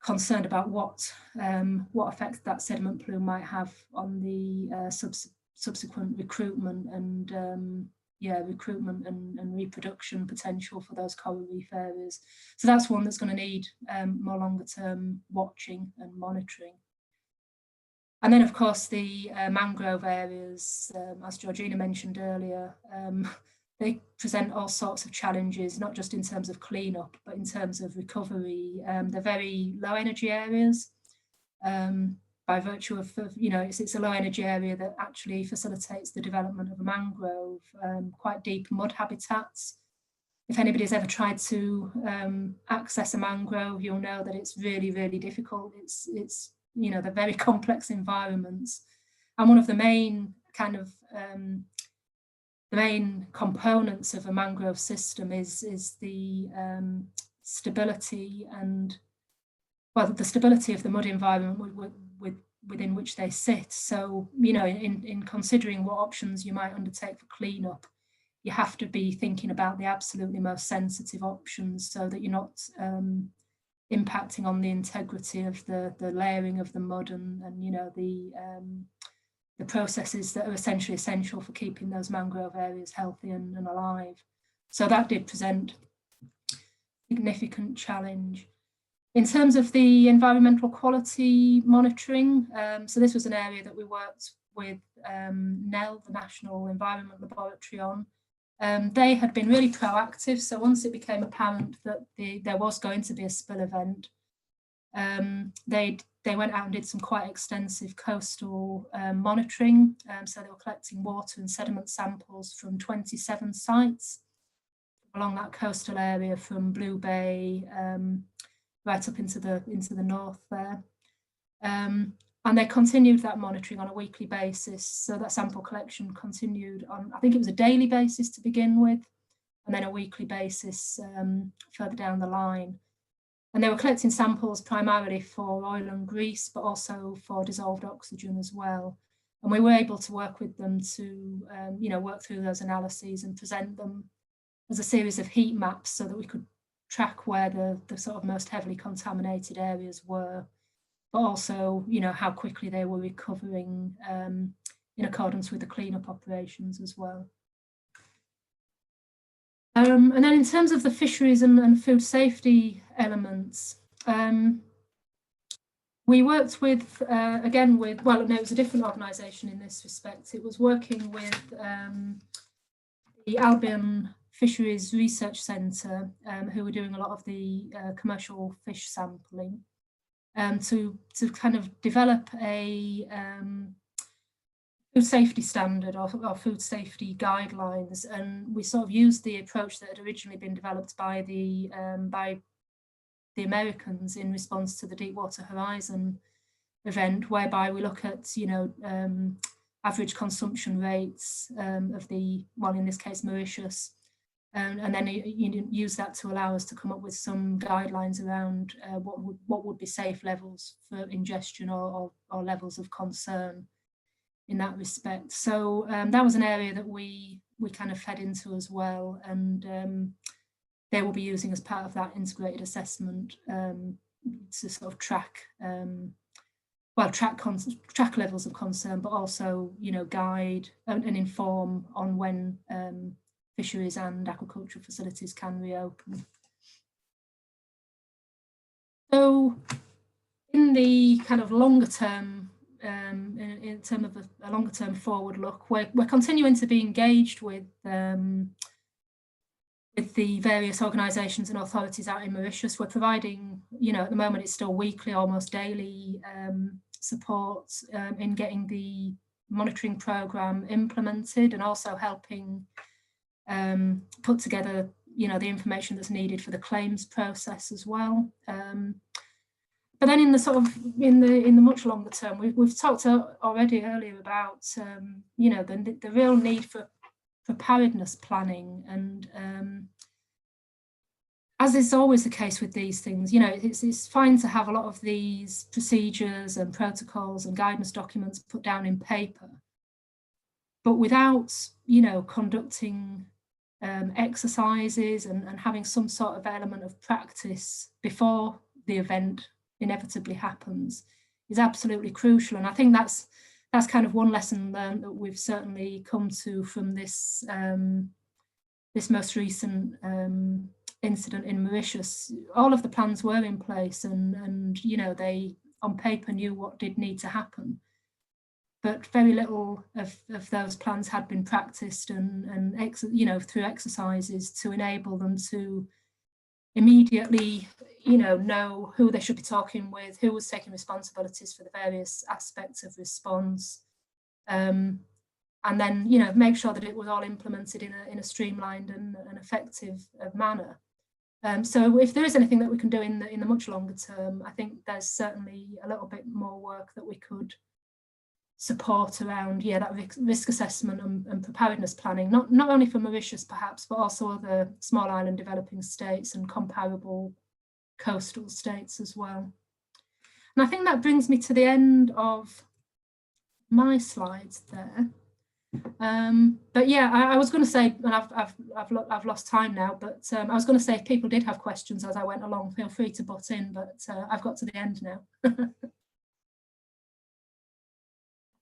concerned about what effects that sediment plume might have on the subsequent recruitment and recruitment and reproduction potential for those coral reef areas. So that's one that's going to need more longer term watching and monitoring. And then, of course, the mangrove areas, as Georgina mentioned earlier, they present all sorts of challenges, not just in terms of cleanup, but in terms of recovery. They're very low energy areas by virtue of, it's a low energy area that actually facilitates the development of a mangrove, quite deep mud habitats. If anybody's ever tried to access a mangrove, you'll know that it's really, really difficult. It's they're very complex environments. And one of the main the main components of a mangrove system is the stability and, the stability of the mud environment within which they sit. So, in considering what options you might undertake for cleanup, you have to be thinking about the absolutely most sensitive options so that you're not impacting on the integrity of the layering of the mud and the processes that are essentially essential for keeping those mangrove areas healthy and alive. So that did present a significant challenge. In terms of the environmental quality monitoring, so this was an area that we worked with NEL, the National Environment Laboratory, on. They had been really proactive. So once it became apparent that there was going to be a spill event, they went out and did some quite extensive coastal monitoring. So they were collecting water and sediment samples from 27 sites along that coastal area from Blue Bay right up into the north there. And they continued that monitoring on a weekly basis. So that sample collection continued on, I think it was a daily basis to begin with, and then a weekly basis further down the line. And they were collecting samples primarily for oil and grease, but also for dissolved oxygen as well. And we were able to work with them to, work through those analyses and present them as a series of heat maps so that we could track where the sort of most heavily contaminated areas were, but also, how quickly they were recovering in accordance with the cleanup operations as well. And then in terms of the fisheries and food safety elements, we worked with, again, it was a different organisation in this respect. It was working with the Albion Fisheries Research Centre, who were doing a lot of the commercial fish sampling, to kind of develop a food safety standard or food safety guidelines. And we sort of used the approach that had originally been developed by the Americans in response to the Deepwater Horizon event, whereby we look at, average consumption rates of in this case, Mauritius, and then you use that to allow us to come up with some guidelines around what would be safe levels for ingestion or levels of concern in that respect. So that was an area that we kind of fed into as well, and they will be using as part of that integrated assessment to sort of track levels of concern, but also guide and inform on when fisheries and aquaculture facilities can reopen. So in the kind of longer term, in terms of a longer term forward look, we're continuing to be engaged with the various organisations and authorities out in Mauritius. We're providing, you know, at the moment it's still weekly, almost daily support in getting the monitoring programme implemented, and also helping put together, you know, the information that's needed for the claims process as well. But then in the sort of in the much longer term, we've talked already earlier about you know, the real need for preparedness planning, and as is always the case with these things, you know, it's fine to have a lot of these procedures and protocols and guidance documents put down in paper, but without, you know, conducting exercises and having some sort of element of practice before the event inevitably happens is absolutely crucial. And I think that's kind of one lesson learned that we've certainly come to from this this most recent incident in Mauritius. All of the plans were in place, and you know, they on paper knew what did need to happen, but very little of those plans had been practiced and you know, through exercises to enable them to immediately, you know who they should be talking with, who was taking responsibilities for the various aspects of response, and then, you know, make sure that it was all implemented in a streamlined and an effective manner. So if there is anything that we can do in the much longer term, I think there's certainly a little bit more work that we could support around, yeah, that risk assessment and preparedness planning, not only for Mauritius perhaps, but also other small island developing states and comparable coastal states as well. And I think that brings me to the end of my slides there. But yeah, I was going to say, and I've lost time now, but I was going to say, if people did have questions as I went along, feel free to butt in, but I've got to the end now.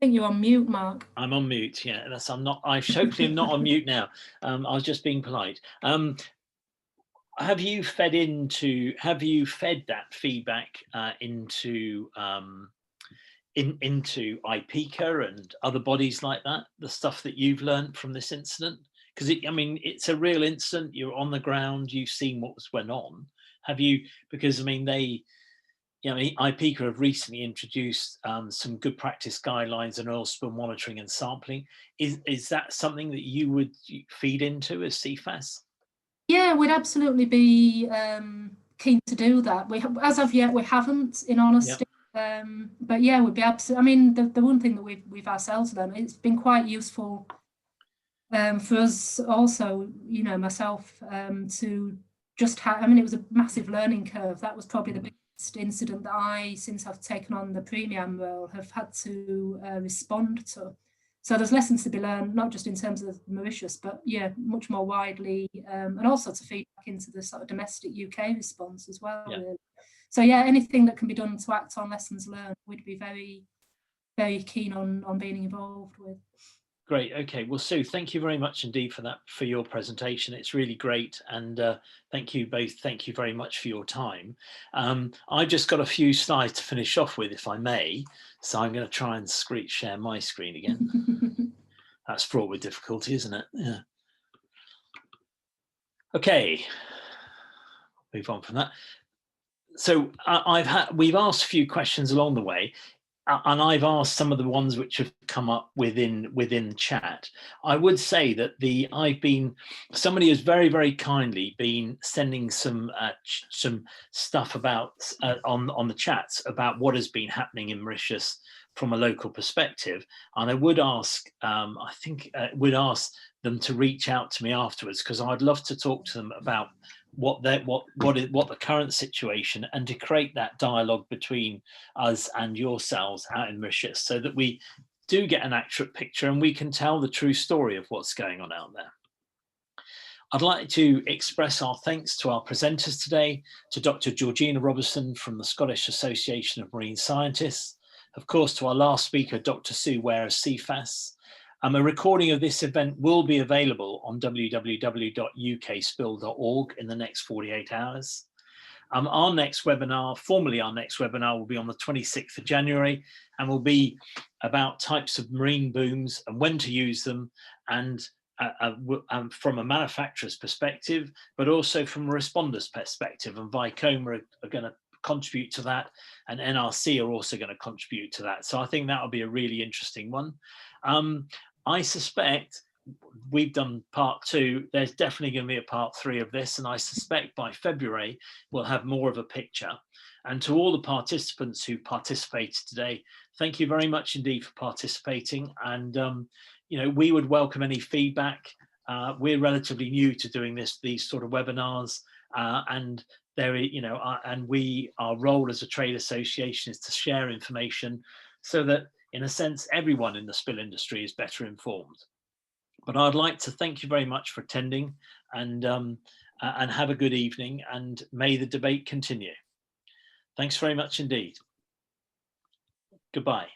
I think you're on mute, Mark. I'm on mute. Yeah, that's. I'm not. I hopefully am not on mute now. I was just being polite. Have you fed that feedback into IPECA and other bodies like that? The stuff that you've learned from this incident, because I mean, it's a real incident. You're on the ground. You've seen what went on. Have you? Because I mean, they. You know, IPECA have recently introduced some good practice guidelines on oil spill monitoring and sampling. Is that something that you would feed into as CFAS? Yeah, we'd absolutely be keen to do that. As of yet, we haven't, in honesty. Yep. But yeah, we'd be absolutely. I mean, the one thing that we've ourselves learned, it's been quite useful for us also, you know, myself, to just have. I mean, it was a massive learning curve. That was probably the biggest incident that I, since I've taken on the premium role, have had to respond to. So there's lessons to be learned, not just in terms of Mauritius, but yeah, much more widely, and also to feed back into the sort of domestic UK response as well. Yeah. Really. So yeah, anything that can be done to act on lessons learned, we'd be very, very keen on being involved with. Great. Okay. Well, Sue, thank you very much indeed for your presentation. It's really great, and thank you both. Thank you very much for your time. I've just got a few slides to finish off with, if I may. So I'm going to try and share my screen again. That's fraught with difficulty, isn't it? Yeah. Okay. Move on from that. So we've asked a few questions along the way. And I've asked some of the ones which have come up within the chat. I would say that somebody has very, very kindly been sending some stuff about on the chats about what has been happening in Mauritius from a local perspective. And I would ask, would ask them to reach out to me afterwards, because I'd love to talk to them about what the current situation, and to create that dialogue between us and yourselves out in Mauritius, so that we do get an accurate picture and we can tell the true story of what's going on out there. I'd like to express our thanks to our presenters today, to Dr. Georgina Robertson from the Scottish Association of Marine Scientists, of course to our last speaker, Dr. Sue Ware of CFAS, A recording of this event will be available on www.ukspill.org in the next 48 hours. Our next webinar, formally our next webinar, will be on the 26th of January and will be about types of marine booms and when to use them, and from a manufacturer's perspective, but also from a responder's perspective. And Vicoma are going to contribute to that, and NRC are also going to contribute to that. So I think that will be a really interesting one. I suspect we've done part 2. There's definitely going to be a part 3 of this, and I suspect by February we'll have more of a picture. And to all the participants who participated today, thank you very much indeed for participating. And you know, we would welcome any feedback. We're relatively new to doing these sort of webinars, and there, you know, our role as a trade association is to share information so that, in a sense, everyone in the spill industry is better informed. But I'd like to thank you very much for attending, and have a good evening, and may the debate continue. Thanks very much indeed. Goodbye.